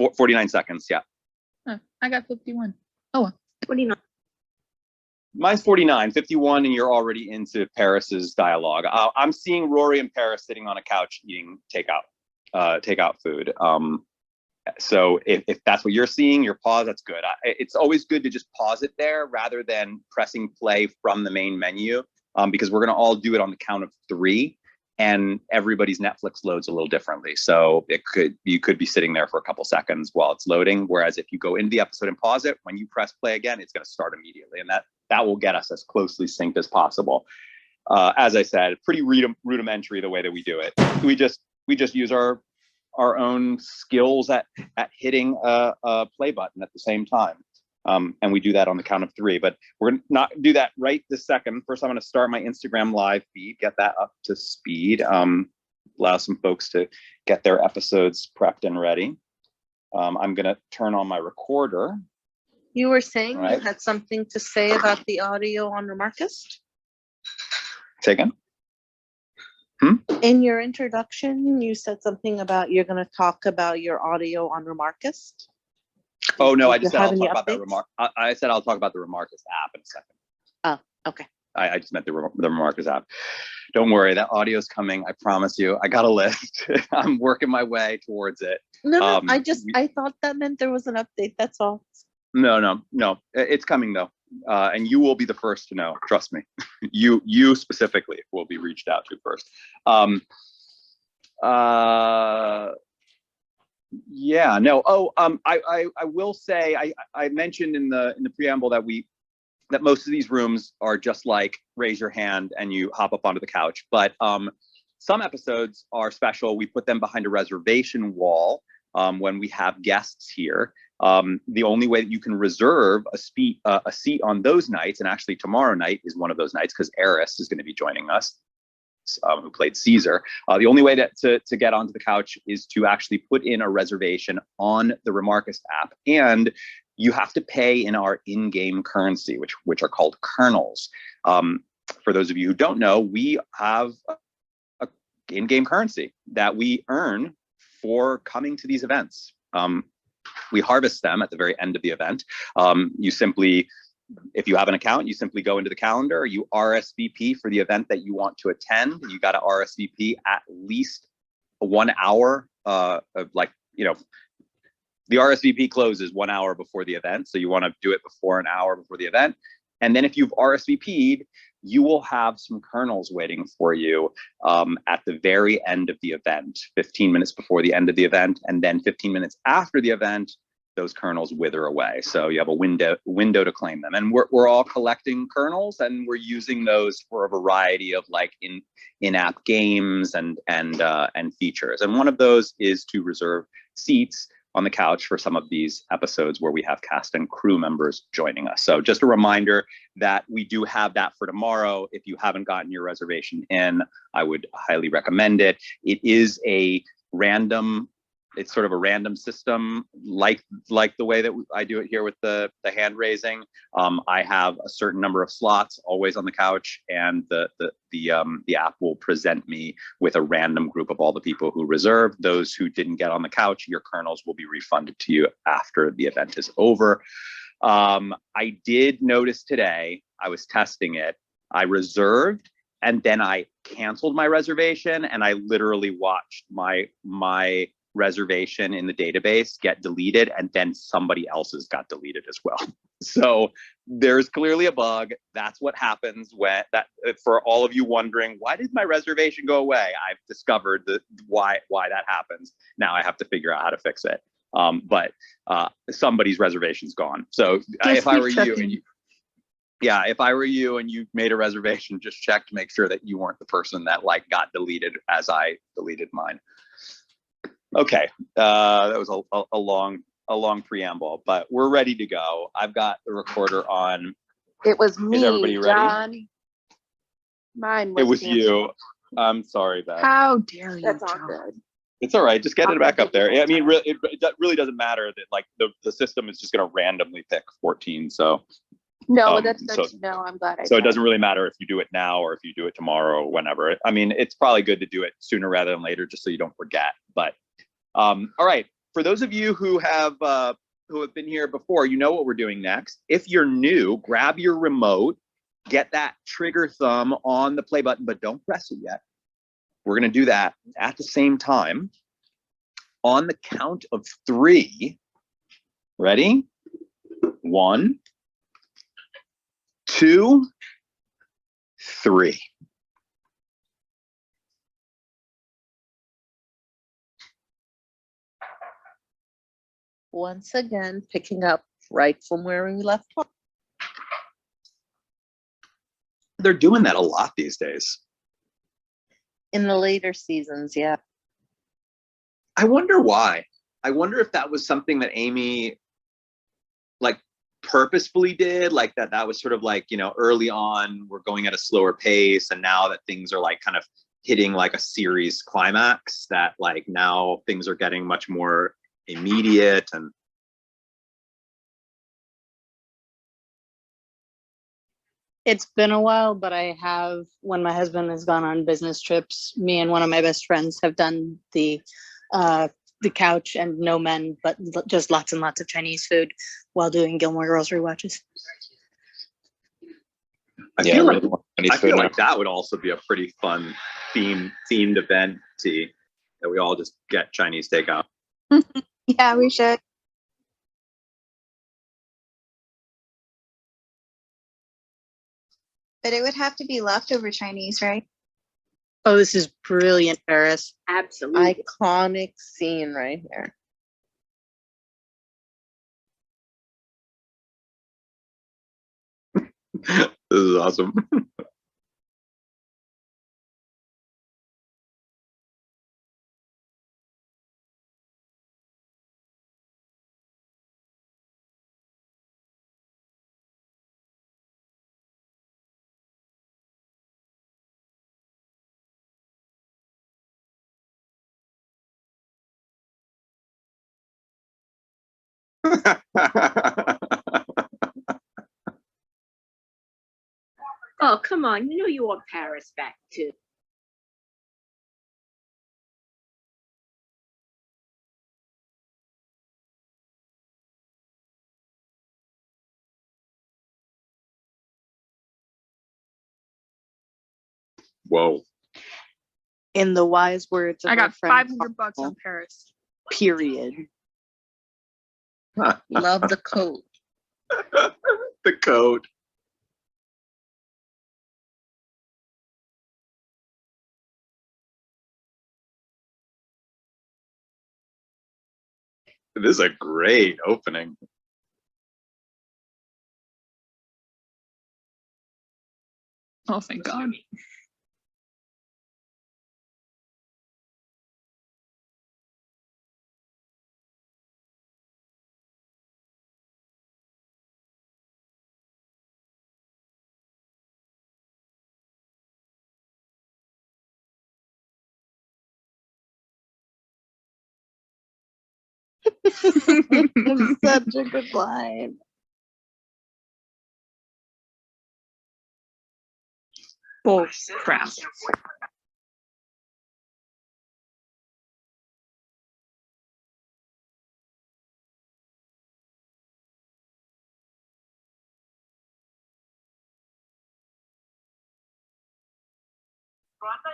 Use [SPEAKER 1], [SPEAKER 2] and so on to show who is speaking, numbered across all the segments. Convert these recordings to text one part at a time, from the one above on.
[SPEAKER 1] 49 seconds. Yeah.
[SPEAKER 2] Huh, I got 51. Oh, well.
[SPEAKER 3] 29.
[SPEAKER 1] Mine's 49, 51, and you're already into Paris's dialogue. I'm seeing Rory and Paris sitting on a couch eating takeout food. So if that's what you're seeing, your pause, that's good. It's always good to just pause it there rather than pressing play from the main menu, because we're going to all do it on the count of 3, and everybody's Netflix loads a little differently. So you could be sitting there for a couple seconds while it's loading. Whereas if you go into the episode and pause it, when you press play again, it's going to start immediately. And that will get us as closely synced as possible. As I said, pretty rudimentary the way that we do it. We just use our own skills at hitting a play button at the same time. And we do that on the count of 3, but we're gonna not do that right this second. First, I'm going to start my Instagram live feed, get that up to speed, allow some folks to get their episodes prepped and ready. I'm going to turn on my recorder.
[SPEAKER 3] You were saying you had something to say about the audio on Remarkist?
[SPEAKER 1] Say again?
[SPEAKER 3] In your introduction, you said something about you're going to talk about your audio on Remarkist.
[SPEAKER 1] Oh no, I just said I'll talk about that I said I'll talk about the Remarkist app in a second.
[SPEAKER 3] Oh, okay.
[SPEAKER 1] I just meant the Remarkist app. Don't worry, that audio's coming. I promise you. I got a list. I'm working my way towards it.
[SPEAKER 3] No, I thought that meant there was an update. That's all.
[SPEAKER 1] No. It's coming though, and you will be the first to know. Trust me. You specifically will be reached out to first. Yeah, no. I will say I mentioned in the preamble that most of these rooms are just like raise your hand and you hop up onto the couch. But some episodes are special. We put them behind a reservation wall when we have guests here. The only way that you can reserve a seat on those nights, and actually tomorrow night is one of those nights because Eris is going to be joining us. Who played Caesar. The only way to get onto the couch is to actually put in a reservation on the Remarkist app, and you have to pay in our in-game currency, which are called kernels. For those of you who don't know, we have a in-game currency that we earn for coming to these events. We harvest them at the very end of the event. If you have an account, you simply go into the calendar, you RSVP for the event that you want to attend. You got to RSVP at least 1 hour the RSVP closes 1 hour before the event. So you want to do it before an hour before the event. And then if you've RSVP'd, you will have some kernels waiting for you at the very end of the event, 15 minutes before the end of the event. And then 15 minutes after the event, those kernels wither away. So you have a window to claim them. And we're all collecting kernels, and we're using those for a variety of like in-app games and features. And one of those is to reserve seats on the couch for some of these episodes where we have cast and crew members joining us. So just a reminder that we do have that for tomorrow. If you haven't gotten your reservation in, I would highly recommend it. It is it's sort of a random system, like the way that I do it here with the hand raising. I have a certain number of slots always on the couch, and the app will present me with a random group of all the people who reserved. Those who didn't get on the couch, your kernels will be refunded to you after the event is over. I did notice today, I was testing it, I reserved, and then I canceled my reservation, and I literally watched my reservation in the database get deleted, and then somebody else's got deleted as well. So there's clearly a bug. That's what happens for all of you wondering, why did my reservation go away? I've discovered why that happens. Now I have to figure out how to fix it. But somebody's reservation's gone. So if I were you and you made a reservation, just check to make sure that you weren't the person that got deleted as I deleted mine. Okay, that was a long preamble, but we're ready to go. I've got the recorder on.
[SPEAKER 4] It was me.
[SPEAKER 1] Is everybody ready?
[SPEAKER 4] John. Mine was.
[SPEAKER 1] It was you. I'm sorry, Beth.
[SPEAKER 4] How dare you?
[SPEAKER 3] That's all good.
[SPEAKER 1] It's all right. Just get it back up there. I mean, it really doesn't matter that the system is just going to randomly pick 14. So.
[SPEAKER 4] No, that's good to know. I'm glad I.
[SPEAKER 1] So it doesn't really matter if you do it now or if you do it tomorrow or whenever. I mean, it's probably good to do it sooner rather than later, just so you don't forget. But all right, for those of you who have been here before, you know what we're doing next. If you're new, grab your remote, get that trigger thumb on the play button, but don't press it yet. We're going to do that at the same time on the count of 3. Ready? 1, 2, 3.
[SPEAKER 3] Once again, picking up right from where we left off.
[SPEAKER 1] They're doing that a lot these days.
[SPEAKER 3] In the later seasons, yeah.
[SPEAKER 1] I wonder why. I wonder if that was something that Amy like purposefully did, like that was sort of like, you know, early on we're going at a slower pace, and now that things are like kind of hitting like a series climax, that like now things are getting much more immediate. And
[SPEAKER 5] it's been a while, but I have, when my husband has gone on business trips, me and one of my best friends have done the couch and no men, but just lots and lots of Chinese food while doing Gilmore Girls rewatches.
[SPEAKER 1] I feel like that would also be a pretty fun themed event, T, that we all just get Chinese takeout.
[SPEAKER 6] Yeah, we should. But it would have to be leftover Chinese, right?
[SPEAKER 5] Oh, this is brilliant, Paris.
[SPEAKER 4] Absolutely.
[SPEAKER 3] Iconic scene right here.
[SPEAKER 1] This is awesome.
[SPEAKER 7] Oh, come on. You know you want Paris back too.
[SPEAKER 1] Whoa.
[SPEAKER 5] In the wise words of
[SPEAKER 2] I
[SPEAKER 5] our
[SPEAKER 2] got
[SPEAKER 5] friend,
[SPEAKER 2] $500 on Paris.
[SPEAKER 5] period.
[SPEAKER 3] Love the coat.
[SPEAKER 1] The coat. This is a great opening.
[SPEAKER 2] Oh, thank God.
[SPEAKER 5] Such a good line.
[SPEAKER 2] Oh, crap.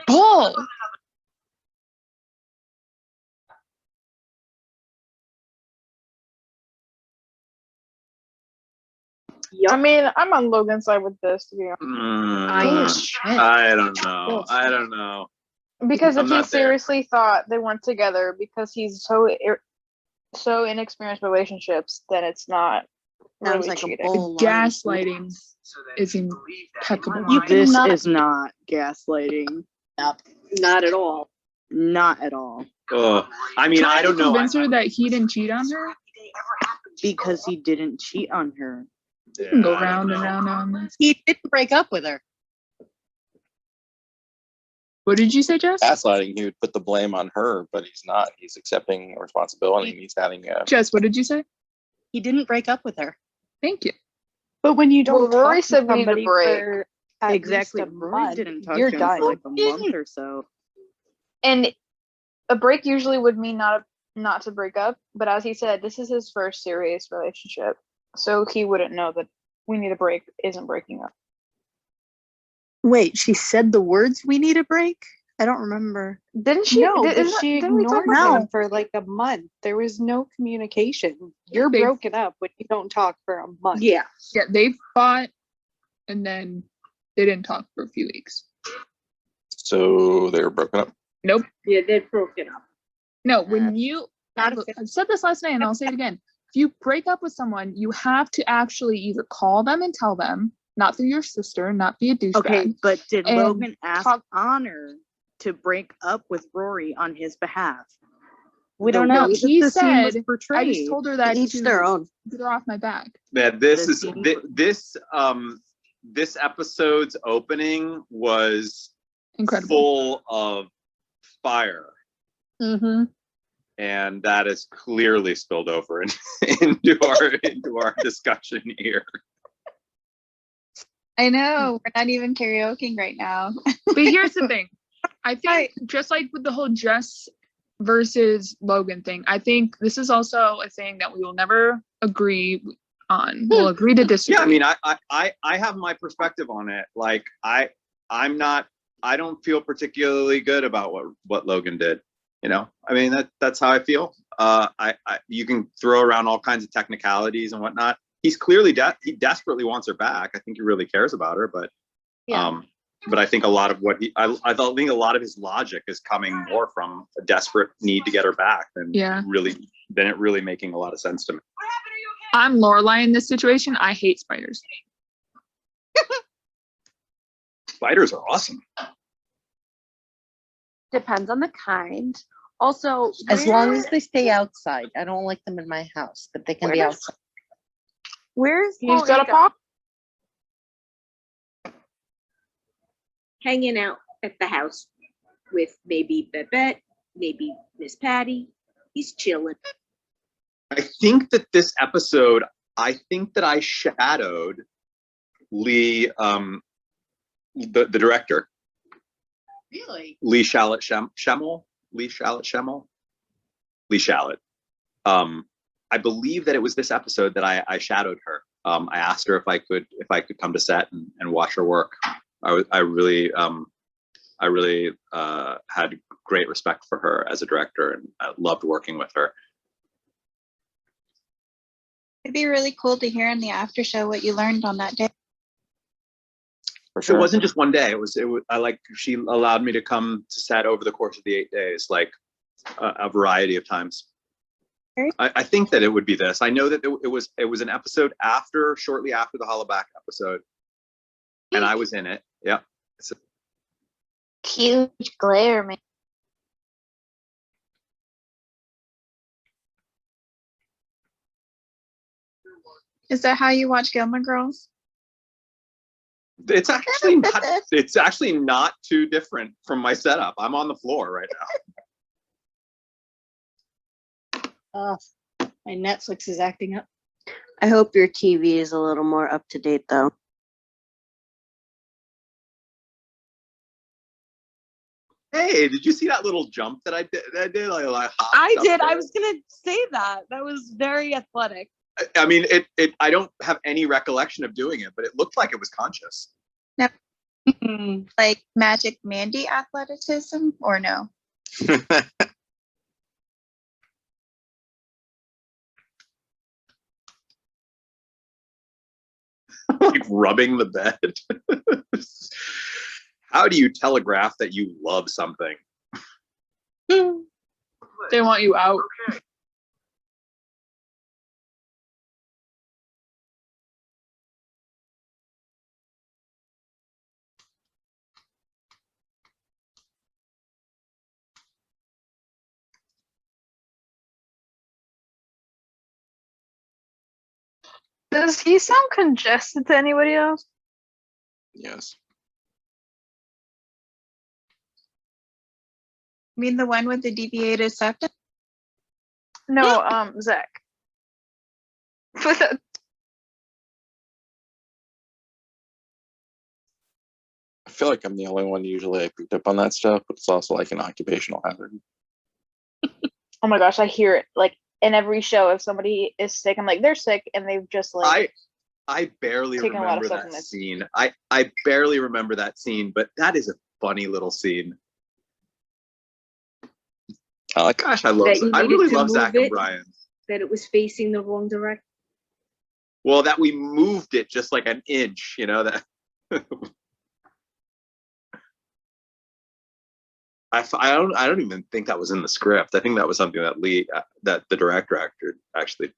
[SPEAKER 2] Oh!
[SPEAKER 8] I mean, I'm on Logan's side with this, to be honest.
[SPEAKER 1] I don't know. I don't know.
[SPEAKER 8] Because
[SPEAKER 1] I'm
[SPEAKER 8] if he
[SPEAKER 1] not there.
[SPEAKER 8] seriously thought they went together because he's so inexperienced in relationships, then it's not
[SPEAKER 5] Sounds
[SPEAKER 8] really
[SPEAKER 5] like a
[SPEAKER 8] cheating.
[SPEAKER 5] bull line.
[SPEAKER 2] Gaslighting is impeccable.
[SPEAKER 5] This is not gaslighting.
[SPEAKER 7] Not at all.
[SPEAKER 5] Not at all.
[SPEAKER 1] Oh, I mean, I don't know.
[SPEAKER 2] Convince her that he didn't cheat on her.
[SPEAKER 5] Because he didn't cheat on her.
[SPEAKER 2] You can go round and round on this.
[SPEAKER 5] He didn't break up with her.
[SPEAKER 2] What did you say, Jess?
[SPEAKER 9] Gaslighting, he would put the blame on her, but he's not. He's accepting responsibility and he's having a.
[SPEAKER 2] Jess, what did you say?
[SPEAKER 5] He didn't break up with her.
[SPEAKER 2] Thank you.
[SPEAKER 8] But when you
[SPEAKER 6] don't
[SPEAKER 8] don't Rory
[SPEAKER 6] talk to
[SPEAKER 8] said we need a
[SPEAKER 6] somebody
[SPEAKER 8] break,
[SPEAKER 6] for at
[SPEAKER 5] Exactly.
[SPEAKER 6] least a
[SPEAKER 5] Rory
[SPEAKER 6] month,
[SPEAKER 5] didn't talk
[SPEAKER 6] you're
[SPEAKER 5] to him
[SPEAKER 6] done.
[SPEAKER 5] for like a month or so.
[SPEAKER 8] and a break usually would mean not to break up, but as he said, this is his first serious relationship, so he wouldn't know that we need a break isn't breaking up.
[SPEAKER 5] Wait, she said the words "we need a break"? I don't remember.
[SPEAKER 8] Didn't she?
[SPEAKER 3] No, but
[SPEAKER 8] isn't-
[SPEAKER 3] she
[SPEAKER 8] didn't we talk
[SPEAKER 3] ignored
[SPEAKER 8] about
[SPEAKER 3] him for like a month. There was no communication. You're
[SPEAKER 2] They-
[SPEAKER 3] broken up when you don't talk for a month.
[SPEAKER 7] Yeah.
[SPEAKER 2] Yeah, they fought and then they didn't talk for a few weeks.
[SPEAKER 9] So they were broken up.
[SPEAKER 2] Nope.
[SPEAKER 7] Yeah, they're broken up.
[SPEAKER 2] No, when you,
[SPEAKER 3] Not
[SPEAKER 2] look, I said this last night and I'll say it again. If you break up with someone, you have to actually either call them and tell them, not through your sister, not be a douchebag.
[SPEAKER 10] Okay, but did
[SPEAKER 2] And
[SPEAKER 10] Logan ask
[SPEAKER 2] talk-
[SPEAKER 10] Honor to break up with Rory on his behalf?
[SPEAKER 5] We don't
[SPEAKER 10] The
[SPEAKER 5] know.
[SPEAKER 10] way that
[SPEAKER 2] He
[SPEAKER 10] the scene was
[SPEAKER 2] said, I
[SPEAKER 10] portrayed.
[SPEAKER 2] just told her that
[SPEAKER 3] Each
[SPEAKER 2] to
[SPEAKER 3] their own.
[SPEAKER 2] get her off my back.
[SPEAKER 1] Man, this is
[SPEAKER 10] The
[SPEAKER 1] this episode's opening was
[SPEAKER 2] Incredible.
[SPEAKER 1] full of fire,
[SPEAKER 5] Mm-hmm.
[SPEAKER 1] and that is clearly spilled over into our discussion here.
[SPEAKER 6] I know, we're not even karaokeing right now.
[SPEAKER 2] But here's the thing. I think just like with the whole Jess versus Logan thing, I think this is also a thing that we will never agree on. We'll agree to disagree.
[SPEAKER 1] Yeah, I mean, I have my perspective on it. Like, I don't feel particularly good about what Logan did. You know, I mean, that's how I feel. You can throw around all kinds of technicalities and whatnot. He's clearly he desperately wants her back. I think he really cares about her, but but I think a lot of what I think a lot of his logic is coming more from a desperate need to get her back than it really making a lot of sense to me.
[SPEAKER 2] I'm Lorelai in this situation. I hate spiders.
[SPEAKER 1] Spiders are awesome.
[SPEAKER 4] Depends on the kind. Also,
[SPEAKER 3] As long as
[SPEAKER 4] where-
[SPEAKER 3] they stay outside. I don't like them in my house, but they can be
[SPEAKER 4] Where-
[SPEAKER 3] outside.
[SPEAKER 4] where's
[SPEAKER 8] He's got a
[SPEAKER 4] Monica?
[SPEAKER 8] pop.
[SPEAKER 7] Hanging out at the house with maybe Babette, maybe Miss Patty. He's chilling.
[SPEAKER 1] I think that this episode, I shadowed Lee, the director.
[SPEAKER 7] Really?
[SPEAKER 1] Lee Shallot Schemmel. Lee Shallot. I believe that it was this episode that I shadowed her. I asked her if I could come to set and watch her work. I really had great respect for her as a director, and I loved working with her.
[SPEAKER 6] It'd be really cool to hear in the after show what you learned on that day.
[SPEAKER 9] For sure.
[SPEAKER 1] It wasn't just one day. It was she allowed me to come to set over the course of the 8 days, like a variety of times. I think that it would be this. I know that it was an episode shortly after the Hollaback episode, and I was in it. Yeah.
[SPEAKER 4] Huge glare, man.
[SPEAKER 6] Is that how you watch Gilmore Girls?
[SPEAKER 1] It's actually not too different from my setup. I'm on the floor right now.
[SPEAKER 5] My Netflix is acting up.
[SPEAKER 3] I hope your TV is a little more up to date though.
[SPEAKER 1] Hey, did you see that little jump that I did? I hopped
[SPEAKER 3] I
[SPEAKER 1] up
[SPEAKER 3] did. I
[SPEAKER 1] there.
[SPEAKER 3] was gonna say that. That was very athletic.
[SPEAKER 1] I mean, I don't have any recollection of doing it, but it looked like it was conscious.
[SPEAKER 6] Like Magic Mandy athleticism or no?
[SPEAKER 1] Like rubbing the bed. How do you telegraph that you love something?
[SPEAKER 2] They want you out.
[SPEAKER 8] Does he sound congested to anybody else?
[SPEAKER 9] Yes.
[SPEAKER 6] I mean the one with the deviated septum?
[SPEAKER 8] No, Zach. With a-
[SPEAKER 9] I feel like I'm the only one usually I picked up on that stuff, but it's also like an occupational hazard.
[SPEAKER 8] Oh my gosh, I hear it like in every show. If somebody is sick, I'm like, they're sick, and they've just like
[SPEAKER 1] I barely
[SPEAKER 8] taken a lot of
[SPEAKER 1] remember that
[SPEAKER 8] supplements.
[SPEAKER 1] scene. I barely remember that scene, but that is a funny little scene. Gosh, I
[SPEAKER 7] That you
[SPEAKER 1] really
[SPEAKER 7] needed to
[SPEAKER 1] love Zach
[SPEAKER 7] move
[SPEAKER 1] and
[SPEAKER 7] it.
[SPEAKER 1] Brian.
[SPEAKER 7] That it was facing the wrong direction.
[SPEAKER 1] Well, that we moved it just like an inch, you know, that I don't even think that was in the script. I think that was something that that the director actually.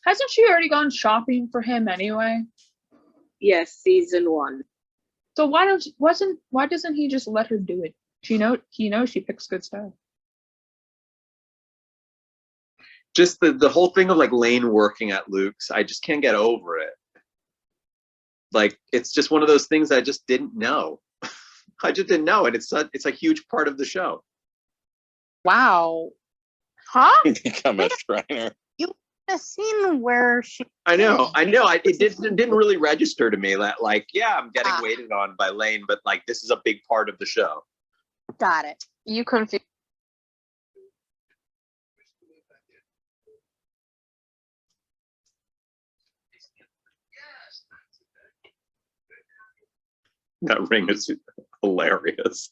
[SPEAKER 2] Hasn't she already gone shopping for him anyway?
[SPEAKER 7] Yes, season 1.
[SPEAKER 2] So why doesn't he just let her do it? He knows she picks good stuff.
[SPEAKER 1] Just the whole thing of like Lane working at Luke's, I just can't get over it. Like it's just one of those things I just didn't know. I just didn't know, and it's a huge part of the show.
[SPEAKER 5] Wow.
[SPEAKER 8] Huh?
[SPEAKER 9] Become a Shriner.
[SPEAKER 5] A scene where she.
[SPEAKER 1] I know. It didn't really register to me that like, yeah, I'm getting waited on by Lane, but like this is a big part of the show.
[SPEAKER 5] Got it.
[SPEAKER 8] You confused.
[SPEAKER 1] That ring is hilarious.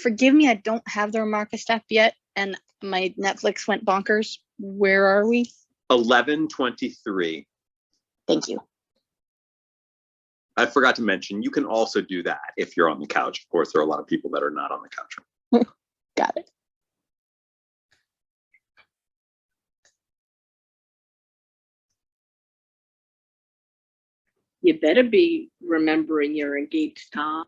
[SPEAKER 5] Forgive me, I don't have the Remarcus app yet, and my Netflix went bonkers. Where are we?
[SPEAKER 1] 11:23.
[SPEAKER 5] Thank you.
[SPEAKER 1] I forgot to mention, you can also do that if you're on the couch. Of course, there are a lot of people that are not on the couch.
[SPEAKER 5] Got it.
[SPEAKER 7] You better be remembering your engaged time.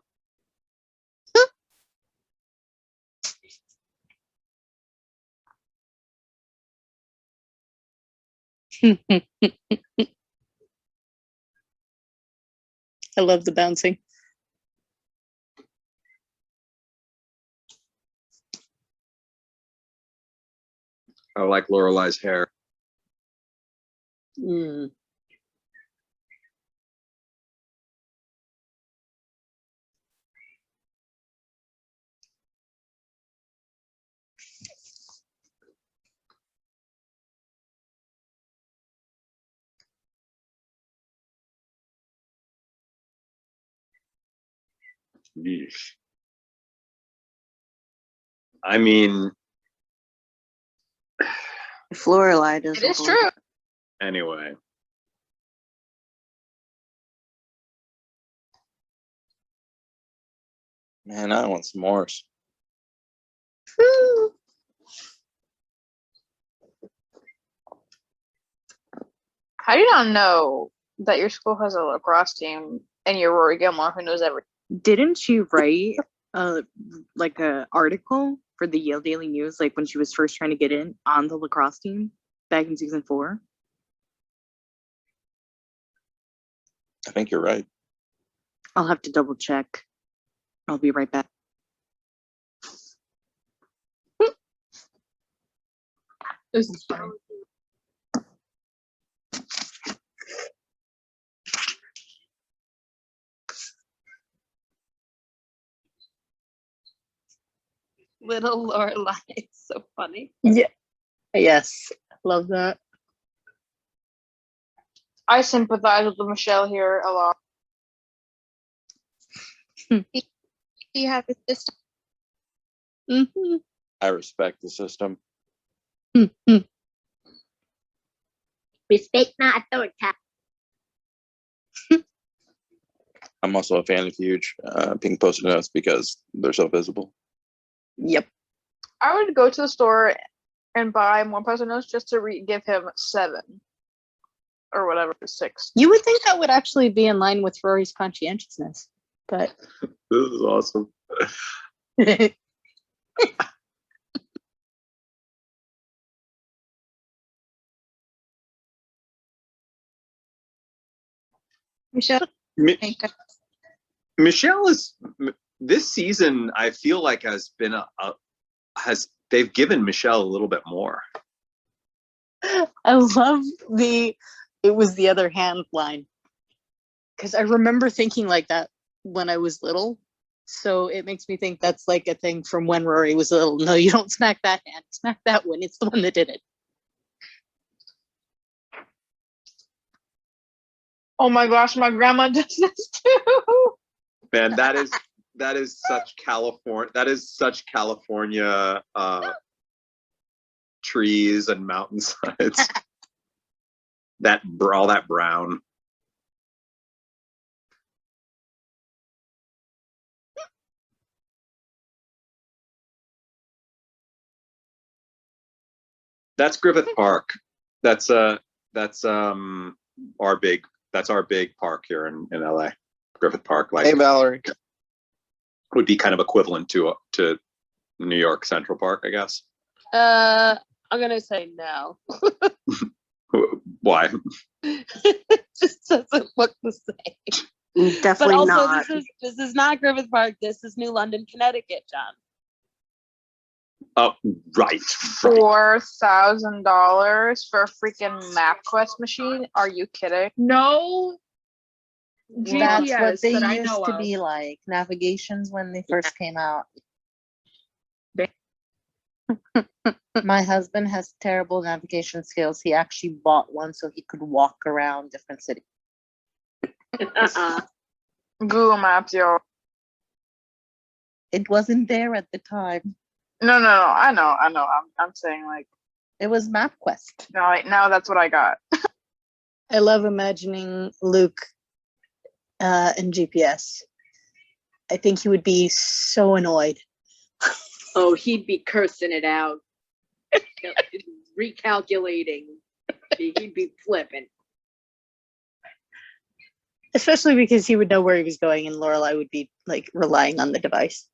[SPEAKER 5] I love the bouncing.
[SPEAKER 1] I like Lorelai's hair.
[SPEAKER 5] Mm.
[SPEAKER 1] Yeesh. I mean,
[SPEAKER 3] If Lorelai doesn't.
[SPEAKER 8] It is
[SPEAKER 3] believe
[SPEAKER 8] true.
[SPEAKER 1] anyway.
[SPEAKER 9] Man, I want some more.
[SPEAKER 8] How do you not know that your school has a lacrosse team and you're Rory Gilmore, who knows everything?
[SPEAKER 10] Didn't she write like a article for the Yale Daily News, like when she was first trying to get in on the lacrosse team back in season 4?
[SPEAKER 9] I think you're right.
[SPEAKER 10] I'll have to double check. I'll be right back.
[SPEAKER 2] This is funny.
[SPEAKER 5] Little Lorelai. It's so funny. Yeah. Yes. Love that.
[SPEAKER 8] I sympathize with the Michelle here a lot.
[SPEAKER 6] Do you have a system?
[SPEAKER 5] Mm-hmm.
[SPEAKER 9] I respect the system.
[SPEAKER 5] Mm-hmm.
[SPEAKER 7] Respect my authority.
[SPEAKER 9] I'm also a fan of huge pink post-it notes because they're so visible.
[SPEAKER 5] Yep.
[SPEAKER 8] I would go to the store and buy more post-it notes just to give him 7 or whatever, 6.
[SPEAKER 5] You would think that would actually be in line with Rory's conscientiousness, but
[SPEAKER 1] This is awesome.
[SPEAKER 6] Michelle?
[SPEAKER 1] Mi-
[SPEAKER 6] Okay, good.
[SPEAKER 1] Michelle is this season. I feel like has been has they've given Michelle a little bit more.
[SPEAKER 5] I love it was the other hand line. Because I remember thinking like that when I was little. So it makes me think that's like a thing from when Rory was little. No, you don't smack that hand. Smack that one. It's the one that did it.
[SPEAKER 8] Oh my gosh, my grandma does this too.
[SPEAKER 1] Man, that is such California. That is such California trees and mountainsides. All that brown. That's Griffith Park. That's our big park here in LA. Griffith Park, like,
[SPEAKER 9] Hey, Valerie.
[SPEAKER 1] would be kind of equivalent to New York Central Park, I guess.
[SPEAKER 11] I'm gonna say no.
[SPEAKER 1] Why?
[SPEAKER 11] It just doesn't look the same. But
[SPEAKER 3] Definitely
[SPEAKER 11] also,
[SPEAKER 3] not.
[SPEAKER 11] this is not Griffith Park. This is New London, Connecticut, John.
[SPEAKER 1] Oh, right.
[SPEAKER 8] $4,000 for a freaking MapQuest machine? Are you kidding?
[SPEAKER 2] No
[SPEAKER 3] That's what
[SPEAKER 2] GPS
[SPEAKER 3] they
[SPEAKER 2] that I
[SPEAKER 3] used
[SPEAKER 2] know
[SPEAKER 3] to
[SPEAKER 2] of.
[SPEAKER 3] be like. Navigations when they first came out. My husband has terrible navigation skills. He actually bought one so he could walk around different cities.
[SPEAKER 8] Google Maps, yo.
[SPEAKER 3] It wasn't there at the time.
[SPEAKER 8] No, I know. I'm saying like,
[SPEAKER 3] It was MapQuest.
[SPEAKER 8] now that's what I got.
[SPEAKER 5] I love imagining Luke and GPS. I think he would be so annoyed.
[SPEAKER 7] Oh, he'd be cursing it out. Recalculating. He'd be flipping.
[SPEAKER 5] Especially because he would know where he was going and Lorelai would be like relying on the device.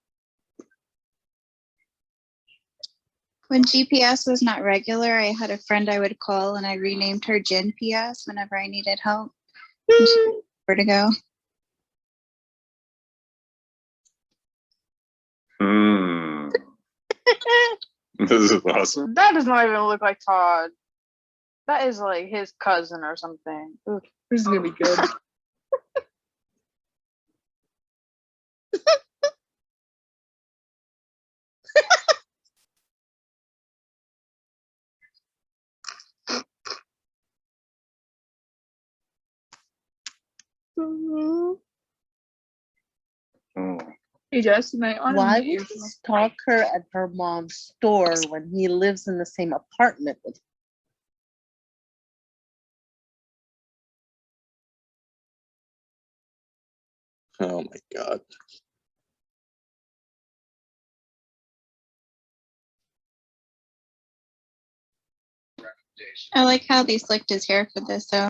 [SPEAKER 6] When GPS was not regular, I had a friend I would call and I renamed her Gin PS whenever I needed help. And she knew where to go.
[SPEAKER 1] This is awesome.
[SPEAKER 8] That does not even look like Todd. That is like his cousin or something. Ooh.
[SPEAKER 2] This is gonna be good. Hey Jess, can I
[SPEAKER 3] Why
[SPEAKER 2] unmute
[SPEAKER 3] would
[SPEAKER 2] you?
[SPEAKER 3] he stalk her at her mom's store when he lives in the same apartment with
[SPEAKER 9] Oh my God.
[SPEAKER 6] I like how they slicked his hair for this though.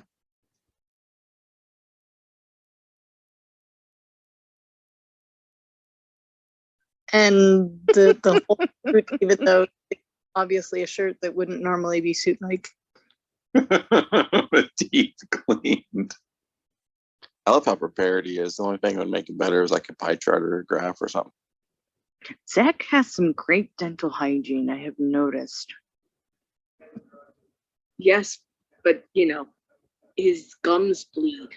[SPEAKER 5] And the whole suit, even though it's obviously a shirt that wouldn't normally be suit like.
[SPEAKER 1] The teeth cleaned.
[SPEAKER 9] I love how prepared he is. The only thing that would make it better is like a pie chart or a graph or something.
[SPEAKER 10] Zach has some great dental hygiene, I have noticed.
[SPEAKER 7] Yes, but his gums bleed.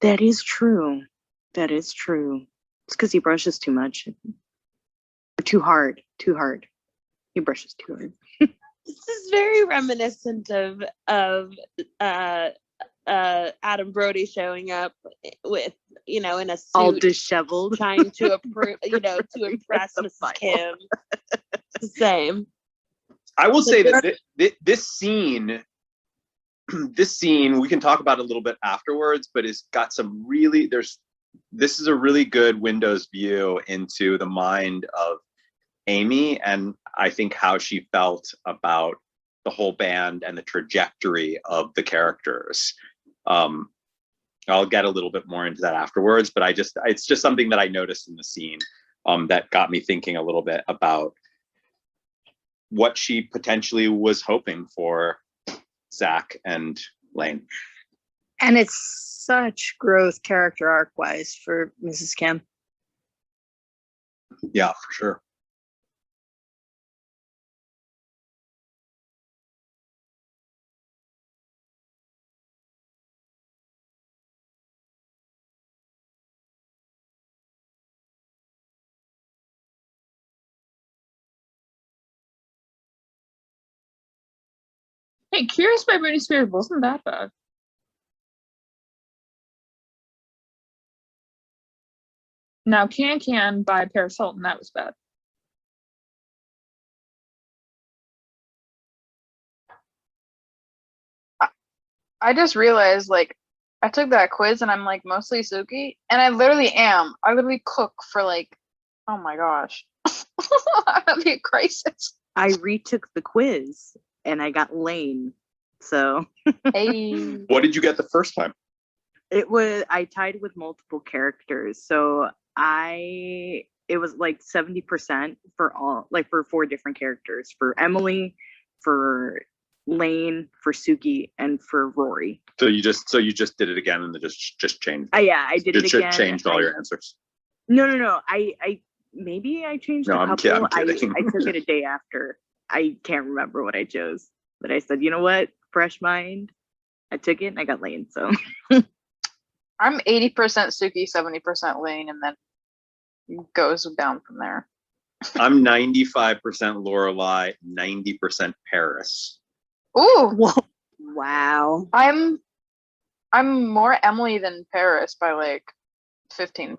[SPEAKER 10] That is true. That is true. It's because he brushes too much. Or too hard. Too hard. He brushes too hard.
[SPEAKER 11] This is very reminiscent of Adam Brody showing up with, in a suit,
[SPEAKER 10] All disheveled.
[SPEAKER 11] trying to to impress Mrs. Kim. It's the same.
[SPEAKER 1] I will say that this scene, we can talk about it a little bit afterwards, but it's got some really, this is a really good Windows view into the mind of Amy, and I think how she felt about the whole band and the trajectory of the characters. I'll get a little bit more into that afterwards, but it's just something that I noticed in the scene that got me thinking a little bit about what she potentially was hoping for Zack and Lane.
[SPEAKER 5] And it's such growth character arc wise for Mrs. Kim.
[SPEAKER 1] Yeah, for sure.
[SPEAKER 2] Hey, Curious by Britney Spears wasn't that bad. Now, Can by Paris Hilton, that was bad.
[SPEAKER 8] I just realized, like, I took that quiz and I'm like mostly Suki, and I literally am. I literally cook for like, oh my gosh, that'd be a crisis.
[SPEAKER 10] I retook the quiz and I got Lane. So
[SPEAKER 8] Hey,
[SPEAKER 9] What did you get the first time?
[SPEAKER 10] I tied with multiple characters. So it was like 70% for all, like for 4 different characters, for Emily, for Lane, for Suki, and for Rory.
[SPEAKER 1] So you just did it again and then just changed.
[SPEAKER 10] Yeah, I did it
[SPEAKER 1] Just
[SPEAKER 10] again.
[SPEAKER 1] changed all your answers.
[SPEAKER 10] No. I maybe I changed
[SPEAKER 1] No,
[SPEAKER 10] a
[SPEAKER 1] I'm
[SPEAKER 10] couple.
[SPEAKER 1] kidding.
[SPEAKER 10] I took it a day after. I can't remember what I chose, but I said, you know what, fresh mind. I took it and I got Lane. So
[SPEAKER 8] I'm 80% Suki, 70% Lane, and then goes down from there.
[SPEAKER 1] I'm 95% Lorelai, 90% Paris.
[SPEAKER 8] Ooh,
[SPEAKER 5] Whoa. Wow.
[SPEAKER 8] I'm more Emily than Paris by like 15.
[SPEAKER 5] I'm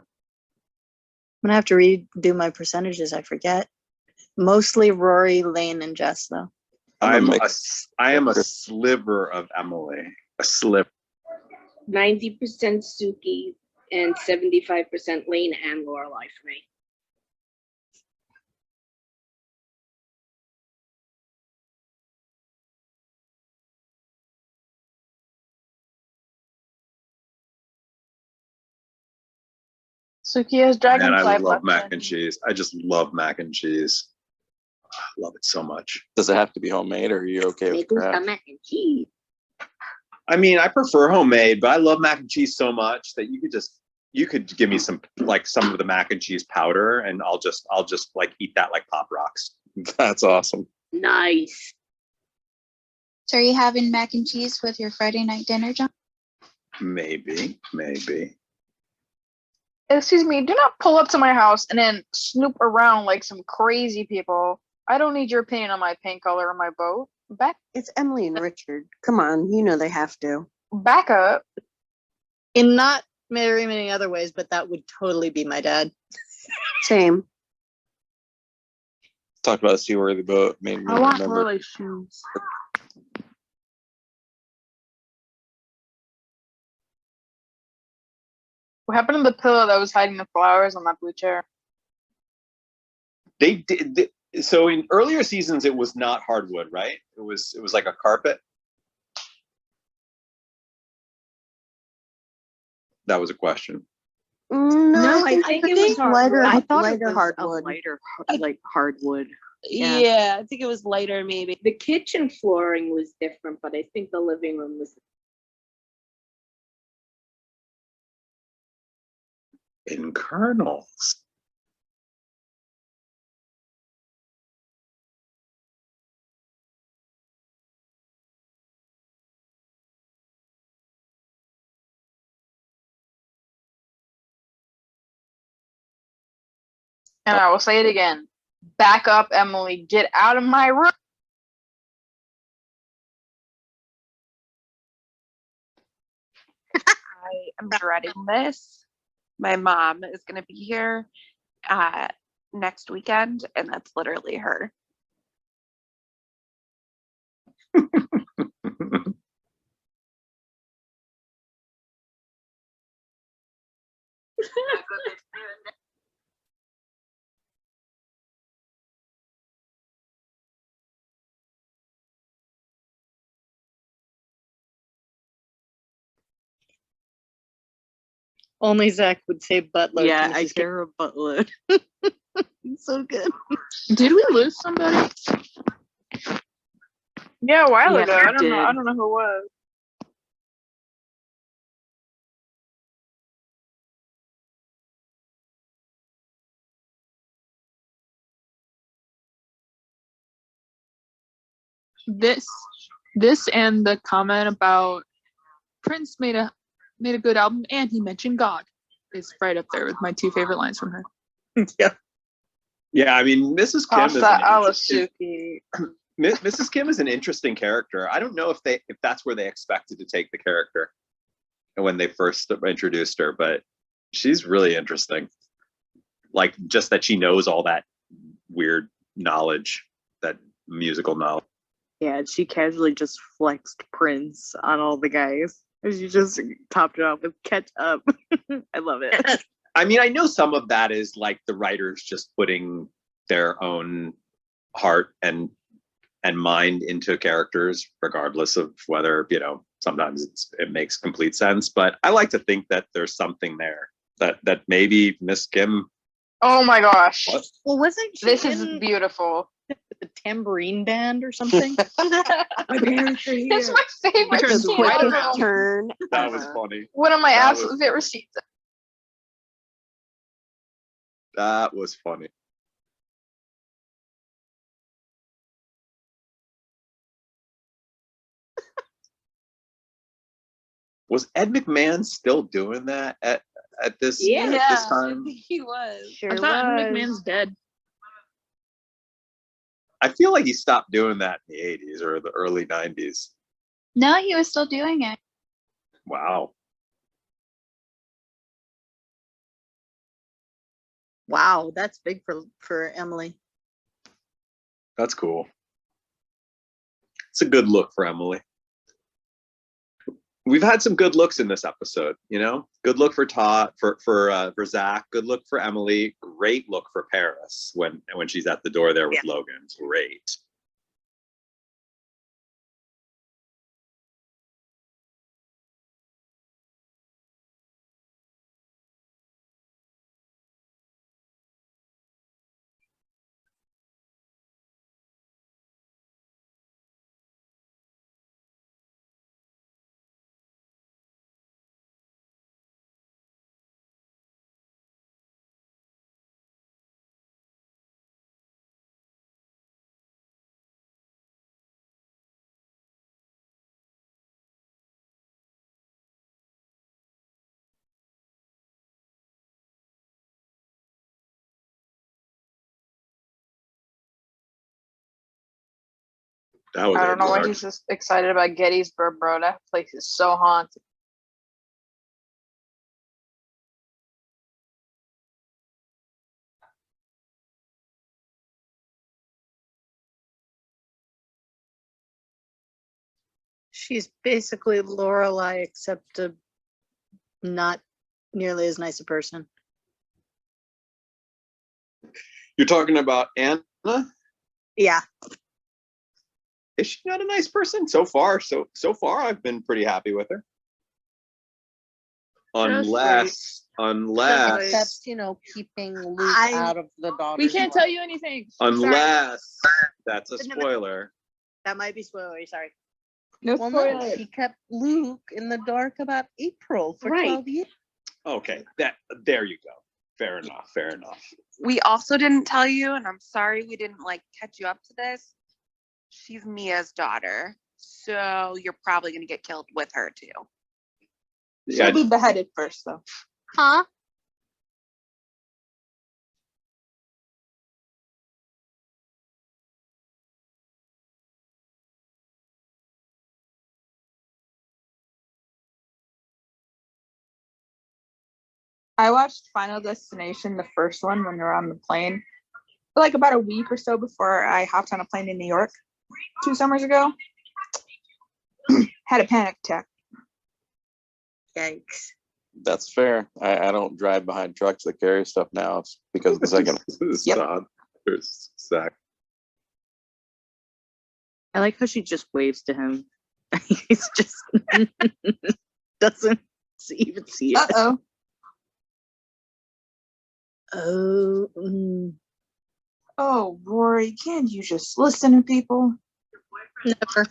[SPEAKER 5] gonna have to redo my percentages. I forget. Mostly Rory, Lane, and Jess, though.
[SPEAKER 1] I am a sliver of Emily. A sliver.
[SPEAKER 7] 90% Suki and 75% Lane and Lorelai for me.
[SPEAKER 8] Suki has
[SPEAKER 1] Man,
[SPEAKER 8] dragonfly
[SPEAKER 1] I love
[SPEAKER 8] left
[SPEAKER 1] mac
[SPEAKER 8] in.
[SPEAKER 1] and cheese. I just love mac and cheese. I love it so much.
[SPEAKER 9] Does it have to be homemade, or are you okay with
[SPEAKER 7] Make some
[SPEAKER 9] crab?
[SPEAKER 7] mac and cheese.
[SPEAKER 1] I mean, I prefer homemade, but I love mac and cheese so much that you could give me some of the mac and cheese powder, and I'll just like eat that like Pop Rocks.
[SPEAKER 9] That's awesome.
[SPEAKER 7] Nice.
[SPEAKER 6] So are you having mac and cheese with your Friday night dinner, John?
[SPEAKER 1] Maybe.
[SPEAKER 8] Excuse me, do not pull up to my house and then snoop around like some crazy people. I don't need your opinion on my paint color on my boat.
[SPEAKER 11] It's Emily and Richard. Come on, you know they have to.
[SPEAKER 8] Back up.
[SPEAKER 5] In not very many other ways, but that would totally be my dad.
[SPEAKER 11] Same.
[SPEAKER 9] Talked about a seaworthy boat. Made me
[SPEAKER 2] I want
[SPEAKER 9] remember.
[SPEAKER 2] Lorelai's shoes.
[SPEAKER 8] What happened to the pillow that was hiding the flowers on that blue chair?
[SPEAKER 1] They did. So in earlier seasons, it was not hardwood, right? It was like a carpet. That was a question.
[SPEAKER 11] No,
[SPEAKER 7] I think it was
[SPEAKER 11] lighter.
[SPEAKER 10] I thought
[SPEAKER 11] lighter
[SPEAKER 10] it was
[SPEAKER 11] hardwood.
[SPEAKER 10] a lighter, like hardwood.
[SPEAKER 11] Yeah, I think it was lighter, maybe.
[SPEAKER 7] The kitchen flooring was different, but I think the living room was.
[SPEAKER 1] In kernels.
[SPEAKER 8] And I will say it again. Back up, Emily. Get out of my room.
[SPEAKER 12] I am dreading this. My mom is going to be here next weekend, and that's literally her.
[SPEAKER 5] Only Zach would say buttload.
[SPEAKER 10] Yeah,
[SPEAKER 5] to
[SPEAKER 10] I
[SPEAKER 5] Mrs.
[SPEAKER 10] care a buttload. It's so good.
[SPEAKER 2] Did we lose somebody?
[SPEAKER 8] Yeah, a while
[SPEAKER 10] Yeah,
[SPEAKER 8] ago.
[SPEAKER 10] you
[SPEAKER 8] I don't know. I
[SPEAKER 10] did.
[SPEAKER 8] don't know who it was.
[SPEAKER 2] This and the comment about Prince made a good album and he mentioned God is right up there with my 2 favorite lines from her.
[SPEAKER 1] Yeah. Yeah, I mean, Mrs. Kim
[SPEAKER 8] Pasta
[SPEAKER 1] is
[SPEAKER 8] alla Suki.
[SPEAKER 1] Mrs. Kim is an interesting character. I don't know if that's where they expected to take the character when they first introduced her, but she's really interesting. Like, just that she knows all that weird knowledge, that musical knowledge.
[SPEAKER 10] Yeah, she casually just flexed Prince on all the guys. She just topped it off with catch up. I love it.
[SPEAKER 1] I mean, I know some of that is like the writers just putting their own heart and mind into characters, regardless of whether, sometimes it makes complete sense. But I like to think that there's something there that maybe Miss Kim.
[SPEAKER 8] Oh my gosh.
[SPEAKER 1] What?
[SPEAKER 5] Well, wasn't she
[SPEAKER 8] This is
[SPEAKER 5] in
[SPEAKER 8] beautiful.
[SPEAKER 5] the tambourine band or something?
[SPEAKER 7] My parents are here.
[SPEAKER 8] It's my favorite
[SPEAKER 2] Turns
[SPEAKER 8] scene
[SPEAKER 2] right
[SPEAKER 8] ever.
[SPEAKER 2] around.
[SPEAKER 4] Turn.
[SPEAKER 1] That was funny.
[SPEAKER 8] One of my
[SPEAKER 1] That
[SPEAKER 8] absolute
[SPEAKER 1] was-
[SPEAKER 8] favorite scenes.
[SPEAKER 1] That was funny. Was Ed McMahon still doing that at this time?
[SPEAKER 4] He was.
[SPEAKER 2] I thought McMahon's dead.
[SPEAKER 1] I feel like he stopped doing that in the 80s or the early 90s.
[SPEAKER 6] No, he was still doing it.
[SPEAKER 1] Wow.
[SPEAKER 5] Wow, that's big for Emily.
[SPEAKER 1] That's cool. It's a good look for Emily. We've had some good looks in this episode, Good look for Todd, for Zach. Good look for Emily. Great look for Paris when she's at the door there with Logan. Great. That was
[SPEAKER 8] I don't know why
[SPEAKER 1] dark.
[SPEAKER 8] he's just excited about Gettysburg, bro. That place is so haunted.
[SPEAKER 5] She's basically Lorelai, except a not nearly as nice a person.
[SPEAKER 1] You're talking about Anna?
[SPEAKER 5] Yeah.
[SPEAKER 1] Is she not a nice person? So far, I've been pretty happy with her. Unless
[SPEAKER 3] Except, keeping Luke out of the daughter.
[SPEAKER 2] We can't tell you anything.
[SPEAKER 1] unless that's a spoiler.
[SPEAKER 5] That might be spoilery, sorry.
[SPEAKER 2] No
[SPEAKER 3] Well, no,
[SPEAKER 2] spoilers.
[SPEAKER 3] she kept Luke in the dark about April for
[SPEAKER 7] Right.
[SPEAKER 3] 12 years.
[SPEAKER 1] Okay, there you go. Fair enough.
[SPEAKER 12] We also didn't tell you, and I'm sorry we didn't catch you up to this. She's Mia's daughter, so you're probably gonna get killed with her too.
[SPEAKER 1] Yeah,
[SPEAKER 7] She'll be beheaded first, though.
[SPEAKER 5] Huh?
[SPEAKER 8] I watched Final Destination, the first one, when they're on the plane, about a week or so before I hopped on a plane in New York 2 summers ago. Had a panic attack.
[SPEAKER 5] Yikes.
[SPEAKER 9] That's fair. I don't drive behind trucks that carry stuff now. It's because of the second.
[SPEAKER 1] Stop. There's Zach.
[SPEAKER 10] I like how she just waves to him. He's just doesn't even see it.
[SPEAKER 8] Uh-oh.
[SPEAKER 5] Oh.
[SPEAKER 8] Oh, Rory, can't you just listen to people?
[SPEAKER 5] Never.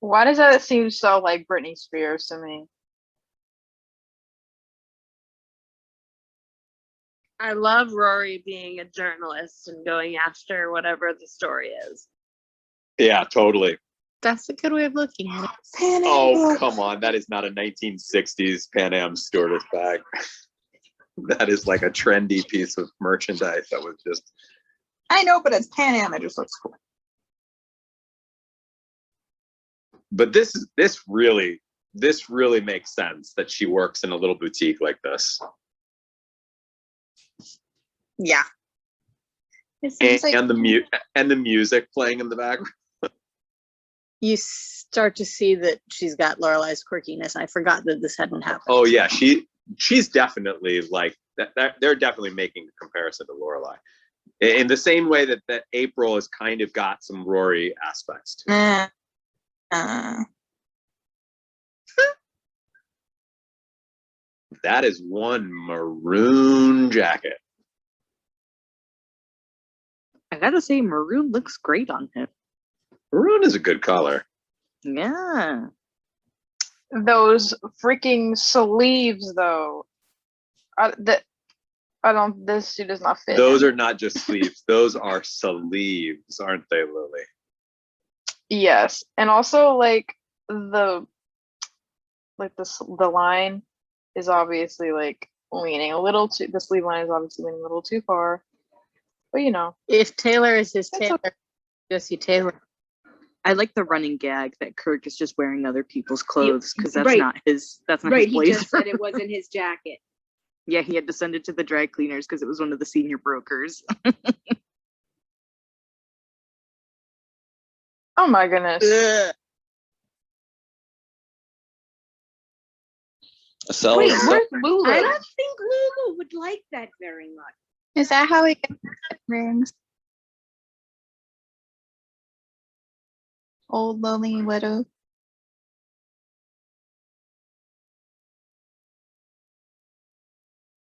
[SPEAKER 8] Why does that seem so like Britney Spears to me?
[SPEAKER 11] I love Rory being a journalist and going after whatever the story is.
[SPEAKER 1] Yeah, totally.
[SPEAKER 5] That's a good way of looking at it.
[SPEAKER 8] Pan Am
[SPEAKER 1] Oh,
[SPEAKER 8] book.
[SPEAKER 1] come on. That is not a 1960s Pan Am stewardess bag. That is like a trendy piece of merchandise that was just
[SPEAKER 8] I know, but it's Pan Am. It just looks cool.
[SPEAKER 1] But this really makes sense that she works in a little boutique like this.
[SPEAKER 5] Yeah.
[SPEAKER 6] It seems like
[SPEAKER 1] And the music playing in the background.
[SPEAKER 5] You start to see that she's got Lorelai's quirkiness. I forgot that this hadn't happened.
[SPEAKER 1] Oh yeah, she's definitely like that. They're definitely making a comparison to Lorelai, in the same way that April has kind of got some Rory aspects to it. That is one maroon jacket.
[SPEAKER 10] I gotta say, maroon looks great on him.
[SPEAKER 1] Maroon is a good color.
[SPEAKER 10] Yeah.
[SPEAKER 8] Those freaking sleeves, though. This suit does not fit.
[SPEAKER 1] Those
[SPEAKER 8] him.
[SPEAKER 1] are not just sleeves. Those are sleeves, aren't they, Lily?
[SPEAKER 8] Yes, and also like the line is obviously like leaning a little too. The sleeve line is obviously leaning a little too far. But you know,
[SPEAKER 5] If Taylor is his Taylor, Jesse Taylor.
[SPEAKER 10] I like the running gag that Kirk is just wearing other people's clothes because that's
[SPEAKER 7] right.
[SPEAKER 10] not his. That's not
[SPEAKER 7] Right,
[SPEAKER 10] his
[SPEAKER 7] he
[SPEAKER 10] blazer.
[SPEAKER 7] just said it wasn't his jacket.
[SPEAKER 10] Yeah, he had to send it to the dry cleaners because it was one of the senior brokers.
[SPEAKER 8] oh my goodness.
[SPEAKER 1] So,
[SPEAKER 7] Wait,
[SPEAKER 1] so
[SPEAKER 7] where's Lulu? I don't think Lulu would like that very much.
[SPEAKER 6] is that how we get rings? Old lonely widow.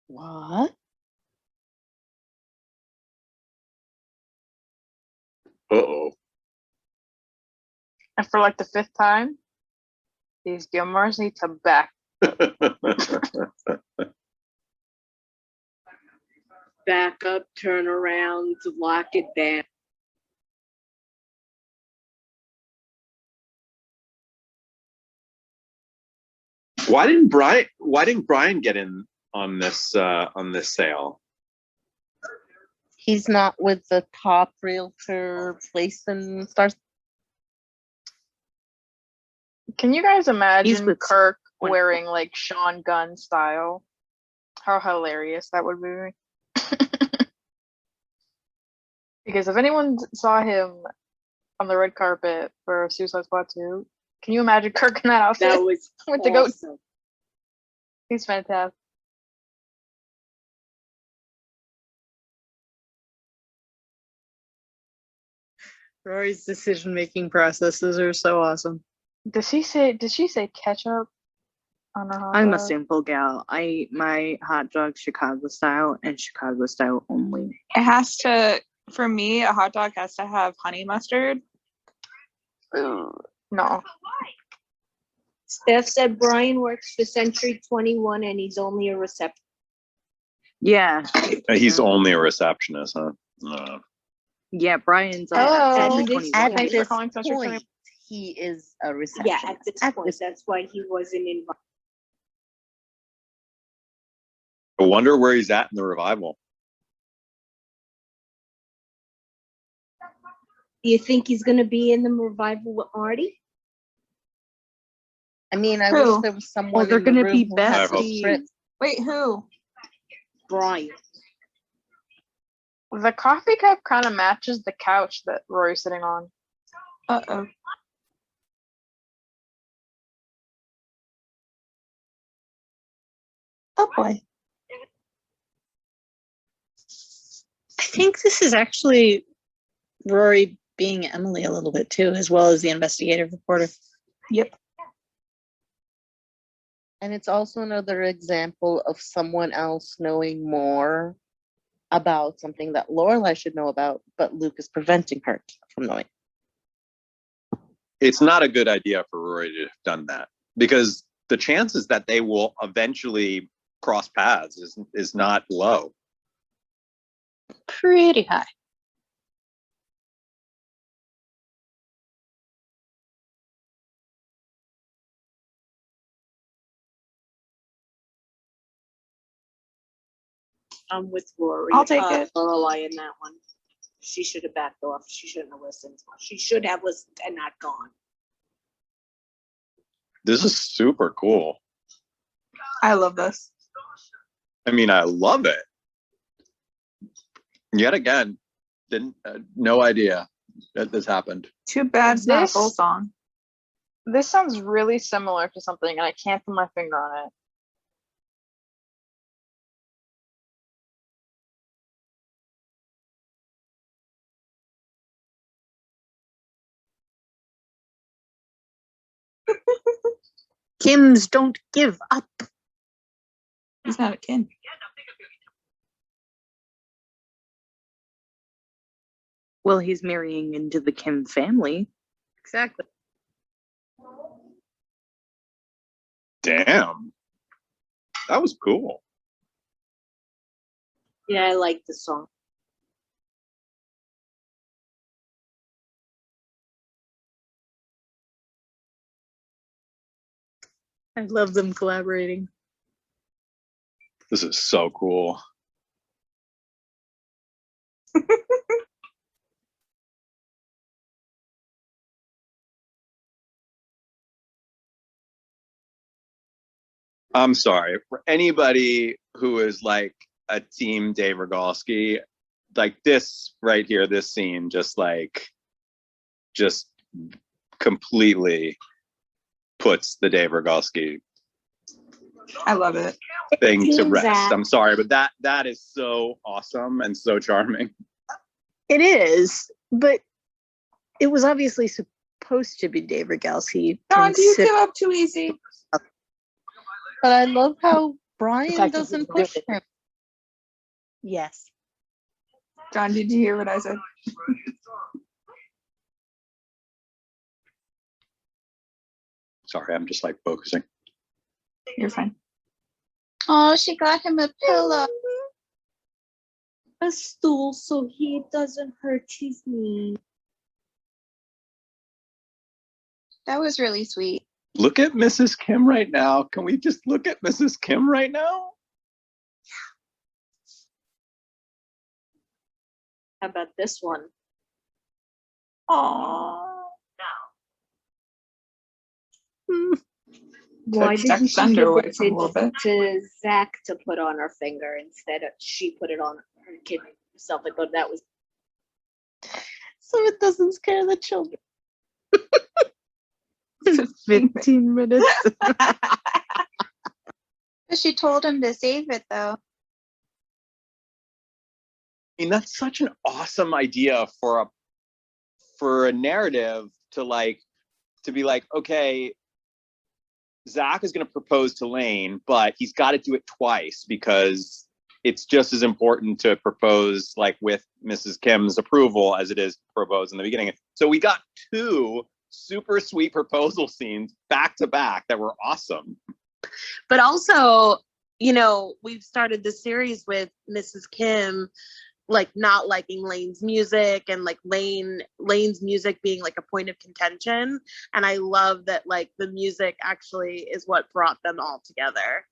[SPEAKER 5] What?
[SPEAKER 1] uh-oh.
[SPEAKER 8] And for like the 5th time, these Gilmores need to back.
[SPEAKER 7] Back up, turn around, lock it down.
[SPEAKER 1] Why didn't Brian get in on this sale?
[SPEAKER 3] He's not with the top realtor place in Stars.
[SPEAKER 8] Can you guys imagine
[SPEAKER 10] with
[SPEAKER 8] Kirk wearing like Sean Gunn style? How hilarious that would be. Because if anyone saw him on the red carpet for Suicide Squad 2, can you imagine Kirk in that outfit?
[SPEAKER 7] That was
[SPEAKER 8] with the goat?
[SPEAKER 7] awesome.
[SPEAKER 8] He's fantastic.
[SPEAKER 5] Rory's decision-making processes are so awesome.
[SPEAKER 8] Did she say ketchup on her hot
[SPEAKER 10] I'm a
[SPEAKER 8] dog?
[SPEAKER 10] simple gal. I eat my hot dog Chicago style and Chicago style only.
[SPEAKER 2] It has to, for me, a hot dog has to have honey mustard.
[SPEAKER 8] Ooh, no.
[SPEAKER 7] Steph said Brian works for Century 21 and he's only a receptionist.
[SPEAKER 10] Yeah.
[SPEAKER 1] He's only a receptionist, huh? No.
[SPEAKER 10] Yeah, Brian's
[SPEAKER 8] Hello.
[SPEAKER 10] Century
[SPEAKER 3] At
[SPEAKER 10] 21.
[SPEAKER 8] Thanks for
[SPEAKER 3] this
[SPEAKER 8] calling Century
[SPEAKER 3] point, he is a
[SPEAKER 7] Yeah,
[SPEAKER 3] receptionist.
[SPEAKER 7] at this point, that's why he wasn't invited.
[SPEAKER 1] I wonder where he's at in the revival.
[SPEAKER 7] Do you think he's going to be in the revival with Artie?
[SPEAKER 3] I mean, I
[SPEAKER 2] Who?
[SPEAKER 3] wish there was someone
[SPEAKER 10] they're
[SPEAKER 3] in the
[SPEAKER 10] gonna
[SPEAKER 3] room
[SPEAKER 10] be
[SPEAKER 3] who has
[SPEAKER 1] besties.
[SPEAKER 3] the script.
[SPEAKER 2] Wait, who?
[SPEAKER 7] Brian.
[SPEAKER 8] The coffee cup kind of matches the couch that Rory's sitting on.
[SPEAKER 2] Uh-oh.
[SPEAKER 3] Oh boy.
[SPEAKER 5] I think this is actually Rory being Emily a little bit too, as well as the investigative reporter.
[SPEAKER 2] Yep.
[SPEAKER 3] And it's also another example of someone else knowing more about something that Lorelai should know about, but Luke is preventing her from knowing.
[SPEAKER 1] It's not a good idea for Rory to have done that, because the chances that they will eventually cross paths is not low.
[SPEAKER 5] Pretty high.
[SPEAKER 7] I'm with Rory.
[SPEAKER 2] I'll take it.
[SPEAKER 7] Lorelai in that one. She should have backed off. She shouldn't have listened. She should have listened and not gone.
[SPEAKER 1] This is super cool.
[SPEAKER 8] I love this.
[SPEAKER 1] I mean, I love it. Yet again, didn't no idea that this happened.
[SPEAKER 8] Too bad it's not a
[SPEAKER 2] This-
[SPEAKER 8] full song. This sounds really similar to something, and I can't put my finger on it.
[SPEAKER 5] Kim's don't give up.
[SPEAKER 8] He's not a kid.
[SPEAKER 10] Well, he's marrying into the Kim family.
[SPEAKER 5] Exactly.
[SPEAKER 1] Damn. That was cool.
[SPEAKER 7] Yeah, I like the song.
[SPEAKER 5] I love them collaborating.
[SPEAKER 1] This is so cool. I'm sorry for anybody who is like a team Dave Rogalski, like this right here, this scene just completely puts the Dave Rogalski
[SPEAKER 8] I love it.
[SPEAKER 1] thing to
[SPEAKER 7] Team
[SPEAKER 1] rest.
[SPEAKER 7] Zack.
[SPEAKER 1] I'm sorry, but that is so awesome and so charming.
[SPEAKER 5] It is, but it was obviously supposed to be Dave Rogalski.
[SPEAKER 8] John, do you
[SPEAKER 5] consider-
[SPEAKER 8] give up too easy?
[SPEAKER 3] But I love how
[SPEAKER 7] The
[SPEAKER 3] Brian
[SPEAKER 7] fact that
[SPEAKER 3] doesn't
[SPEAKER 7] he's
[SPEAKER 3] push
[SPEAKER 7] doing
[SPEAKER 3] him.
[SPEAKER 5] Yes.
[SPEAKER 8] John, did you hear what I said?
[SPEAKER 1] Sorry, I'm just like focusing.
[SPEAKER 8] You're fine.
[SPEAKER 6] Oh, she got him a pillow.
[SPEAKER 7] A stool so he doesn't hurt his knee.
[SPEAKER 6] That was really sweet.
[SPEAKER 1] Look at Mrs. Kim right now. Can we just look at Mrs. Kim right now?
[SPEAKER 7] How about this one?
[SPEAKER 8] Aww.
[SPEAKER 7] Why
[SPEAKER 8] Took
[SPEAKER 7] didn't
[SPEAKER 8] Zach's
[SPEAKER 7] she
[SPEAKER 8] thunder
[SPEAKER 7] give
[SPEAKER 8] away
[SPEAKER 7] it
[SPEAKER 8] from a little bit.
[SPEAKER 7] to Zach to put on her finger instead of she put it on her kid herself? I thought that was
[SPEAKER 3] So it doesn't scare the children.
[SPEAKER 5] 15 minutes.
[SPEAKER 6] But she told him to save it though.
[SPEAKER 1] I mean, that's such an awesome idea for a narrative to be like, okay, Zach is going to propose to Lane, but he's got to do it twice because it's just as important to propose like with Mrs. Kim's approval as it is to propose in the beginning. So we got two super sweet proposal scenes back to back that were awesome.
[SPEAKER 11] But also, you know, we've started the series with Mrs. Kim like not liking Lane's music and like Lane's music being like a point of contention. And I love that like the music actually is what brought them all together.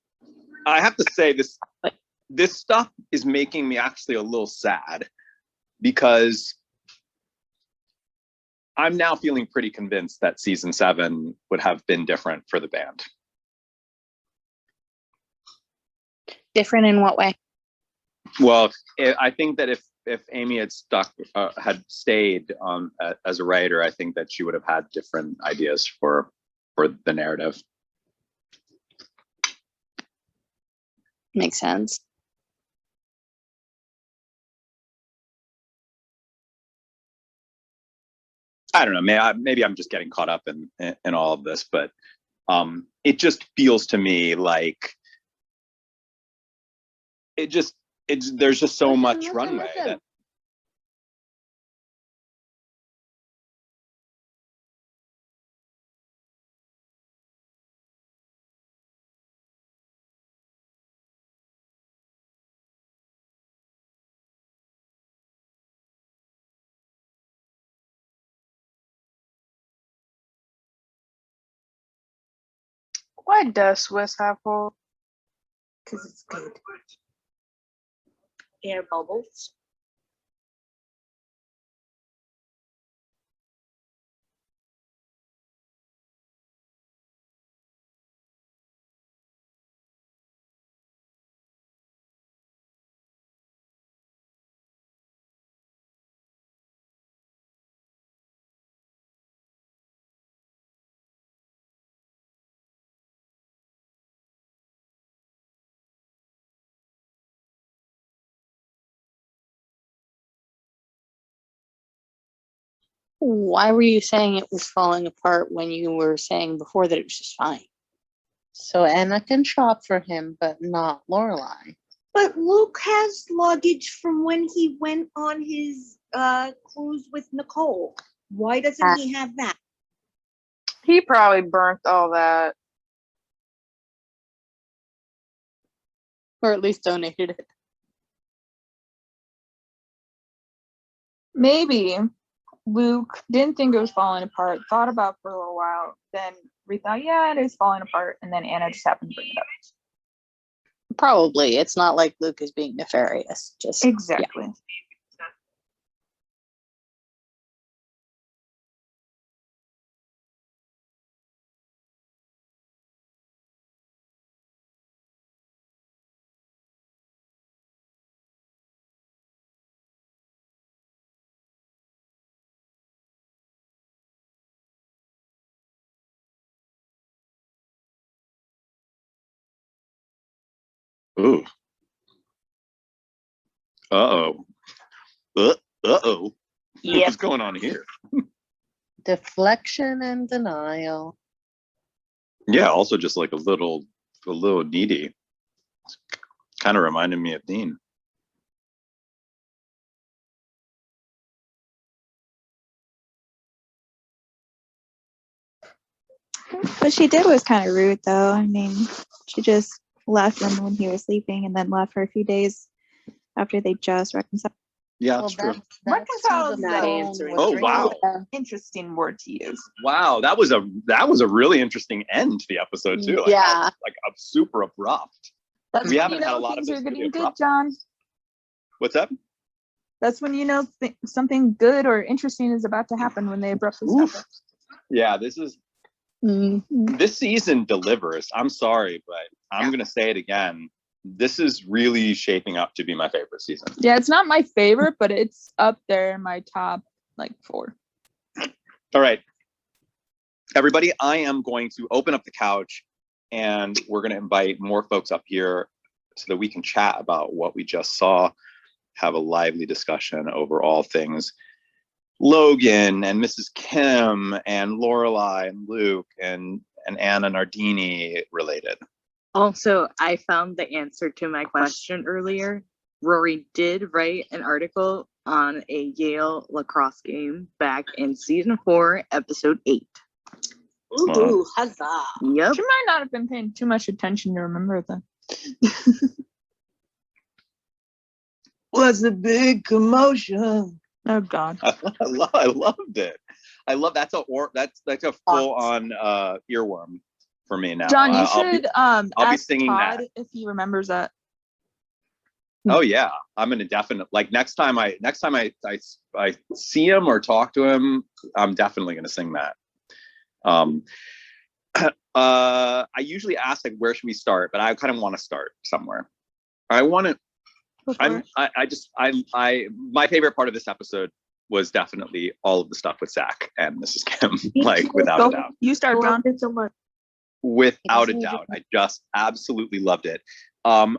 [SPEAKER 1] I have to say this stuff is making me actually a little sad because I'm now feeling pretty convinced that season 7 would have been different for the band.
[SPEAKER 5] Different in what way?
[SPEAKER 1] Well, I think that if Amy had stayed as a writer, I think that she would have had different ideas for the narrative.
[SPEAKER 5] Makes sense.
[SPEAKER 1] I don't know. Maybe I'm just getting caught up in all of this, but it just feels to me like there's just so much runway that.
[SPEAKER 8] Why does Swiss have holes?
[SPEAKER 7] because it's good. Air bubbles.
[SPEAKER 5] Why were you saying it was falling apart when you were saying before that it was just fine?
[SPEAKER 3] So Anna can shop for him, but not Lorelai.
[SPEAKER 7] But Luke has luggage from when he went on his cruise with Nicole. Why doesn't he have that?
[SPEAKER 8] He probably burnt all that.
[SPEAKER 5] Or at least donated it.
[SPEAKER 2] Maybe Luke didn't think it was falling apart, thought about it for a little while, then rethought, yeah, it is falling apart, and then Anna just happened to bring it up.
[SPEAKER 5] Probably. It's not like Luke is being nefarious. Just
[SPEAKER 2] Exactly.
[SPEAKER 5] Yeah.
[SPEAKER 1] Ooh. Uh-oh. Uh-oh.
[SPEAKER 2] Yep.
[SPEAKER 1] What's going on here?
[SPEAKER 3] Deflection and denial.
[SPEAKER 1] Yeah, also just like a little needy. Kind of reminded me of Dean.
[SPEAKER 6] What she did was kind of rude, though. I mean, she just left him when he was sleeping and then left for a few days after they just reconciled.
[SPEAKER 1] Yeah, that's true.
[SPEAKER 2] Reconcile is
[SPEAKER 7] Not
[SPEAKER 2] a
[SPEAKER 7] answering.
[SPEAKER 1] Oh, wow.
[SPEAKER 2] interesting word to use.
[SPEAKER 1] Wow, that was a really interesting end to the episode too. Like,
[SPEAKER 5] Yeah.
[SPEAKER 1] like a super abrupt.
[SPEAKER 2] That's
[SPEAKER 1] We
[SPEAKER 2] when
[SPEAKER 1] haven't
[SPEAKER 2] you
[SPEAKER 1] had
[SPEAKER 2] know
[SPEAKER 1] a lot of
[SPEAKER 2] things
[SPEAKER 1] this
[SPEAKER 2] are
[SPEAKER 1] really
[SPEAKER 2] getting good,
[SPEAKER 1] abrupt.
[SPEAKER 2] John.
[SPEAKER 1] What's up?
[SPEAKER 2] That's when you know something good or interesting is about to happen when they abruptly
[SPEAKER 1] Oof.
[SPEAKER 2] stop it.
[SPEAKER 1] Yeah, this season delivers. I'm sorry, but I'm gonna say it again. This is really shaping up to be my favorite season.
[SPEAKER 2] Yeah, it's not my favorite, but it's up there in my top like 4.
[SPEAKER 1] All right, everybody, I am going to open up the couch and we're going to invite more folks up here so that we can chat about what we just saw, have a lively discussion over all things Logan and Mrs. Kim and Lorelai and Luke and Anna Nardini related.
[SPEAKER 10] Also, I found the answer to my question earlier. Rory did write an article on a Yale lacrosse game back in season 4, episode 8.
[SPEAKER 7] Ooh, huzzah.
[SPEAKER 10] Yep.
[SPEAKER 2] She might not have been paying too much attention to remember that.
[SPEAKER 13] Was a big commotion.
[SPEAKER 2] Oh God.
[SPEAKER 1] I loved it. I love that's a full on earworm for me now.
[SPEAKER 2] John, you
[SPEAKER 1] I'll
[SPEAKER 2] should
[SPEAKER 1] be
[SPEAKER 2] ask
[SPEAKER 1] singing
[SPEAKER 2] Todd
[SPEAKER 1] that.
[SPEAKER 2] if he remembers that.
[SPEAKER 1] Oh yeah, I'm gonna definitely like next time I see him or talk to him, I'm definitely gonna sing that. I usually ask like where should we start, but I kind of want to start somewhere. I want to. My favorite part of this episode was definitely all of the stuff with Zack and Mrs. Kim, like without a doubt.
[SPEAKER 2] You start, John.
[SPEAKER 7] So much.
[SPEAKER 1] Without a doubt, I just absolutely loved it. So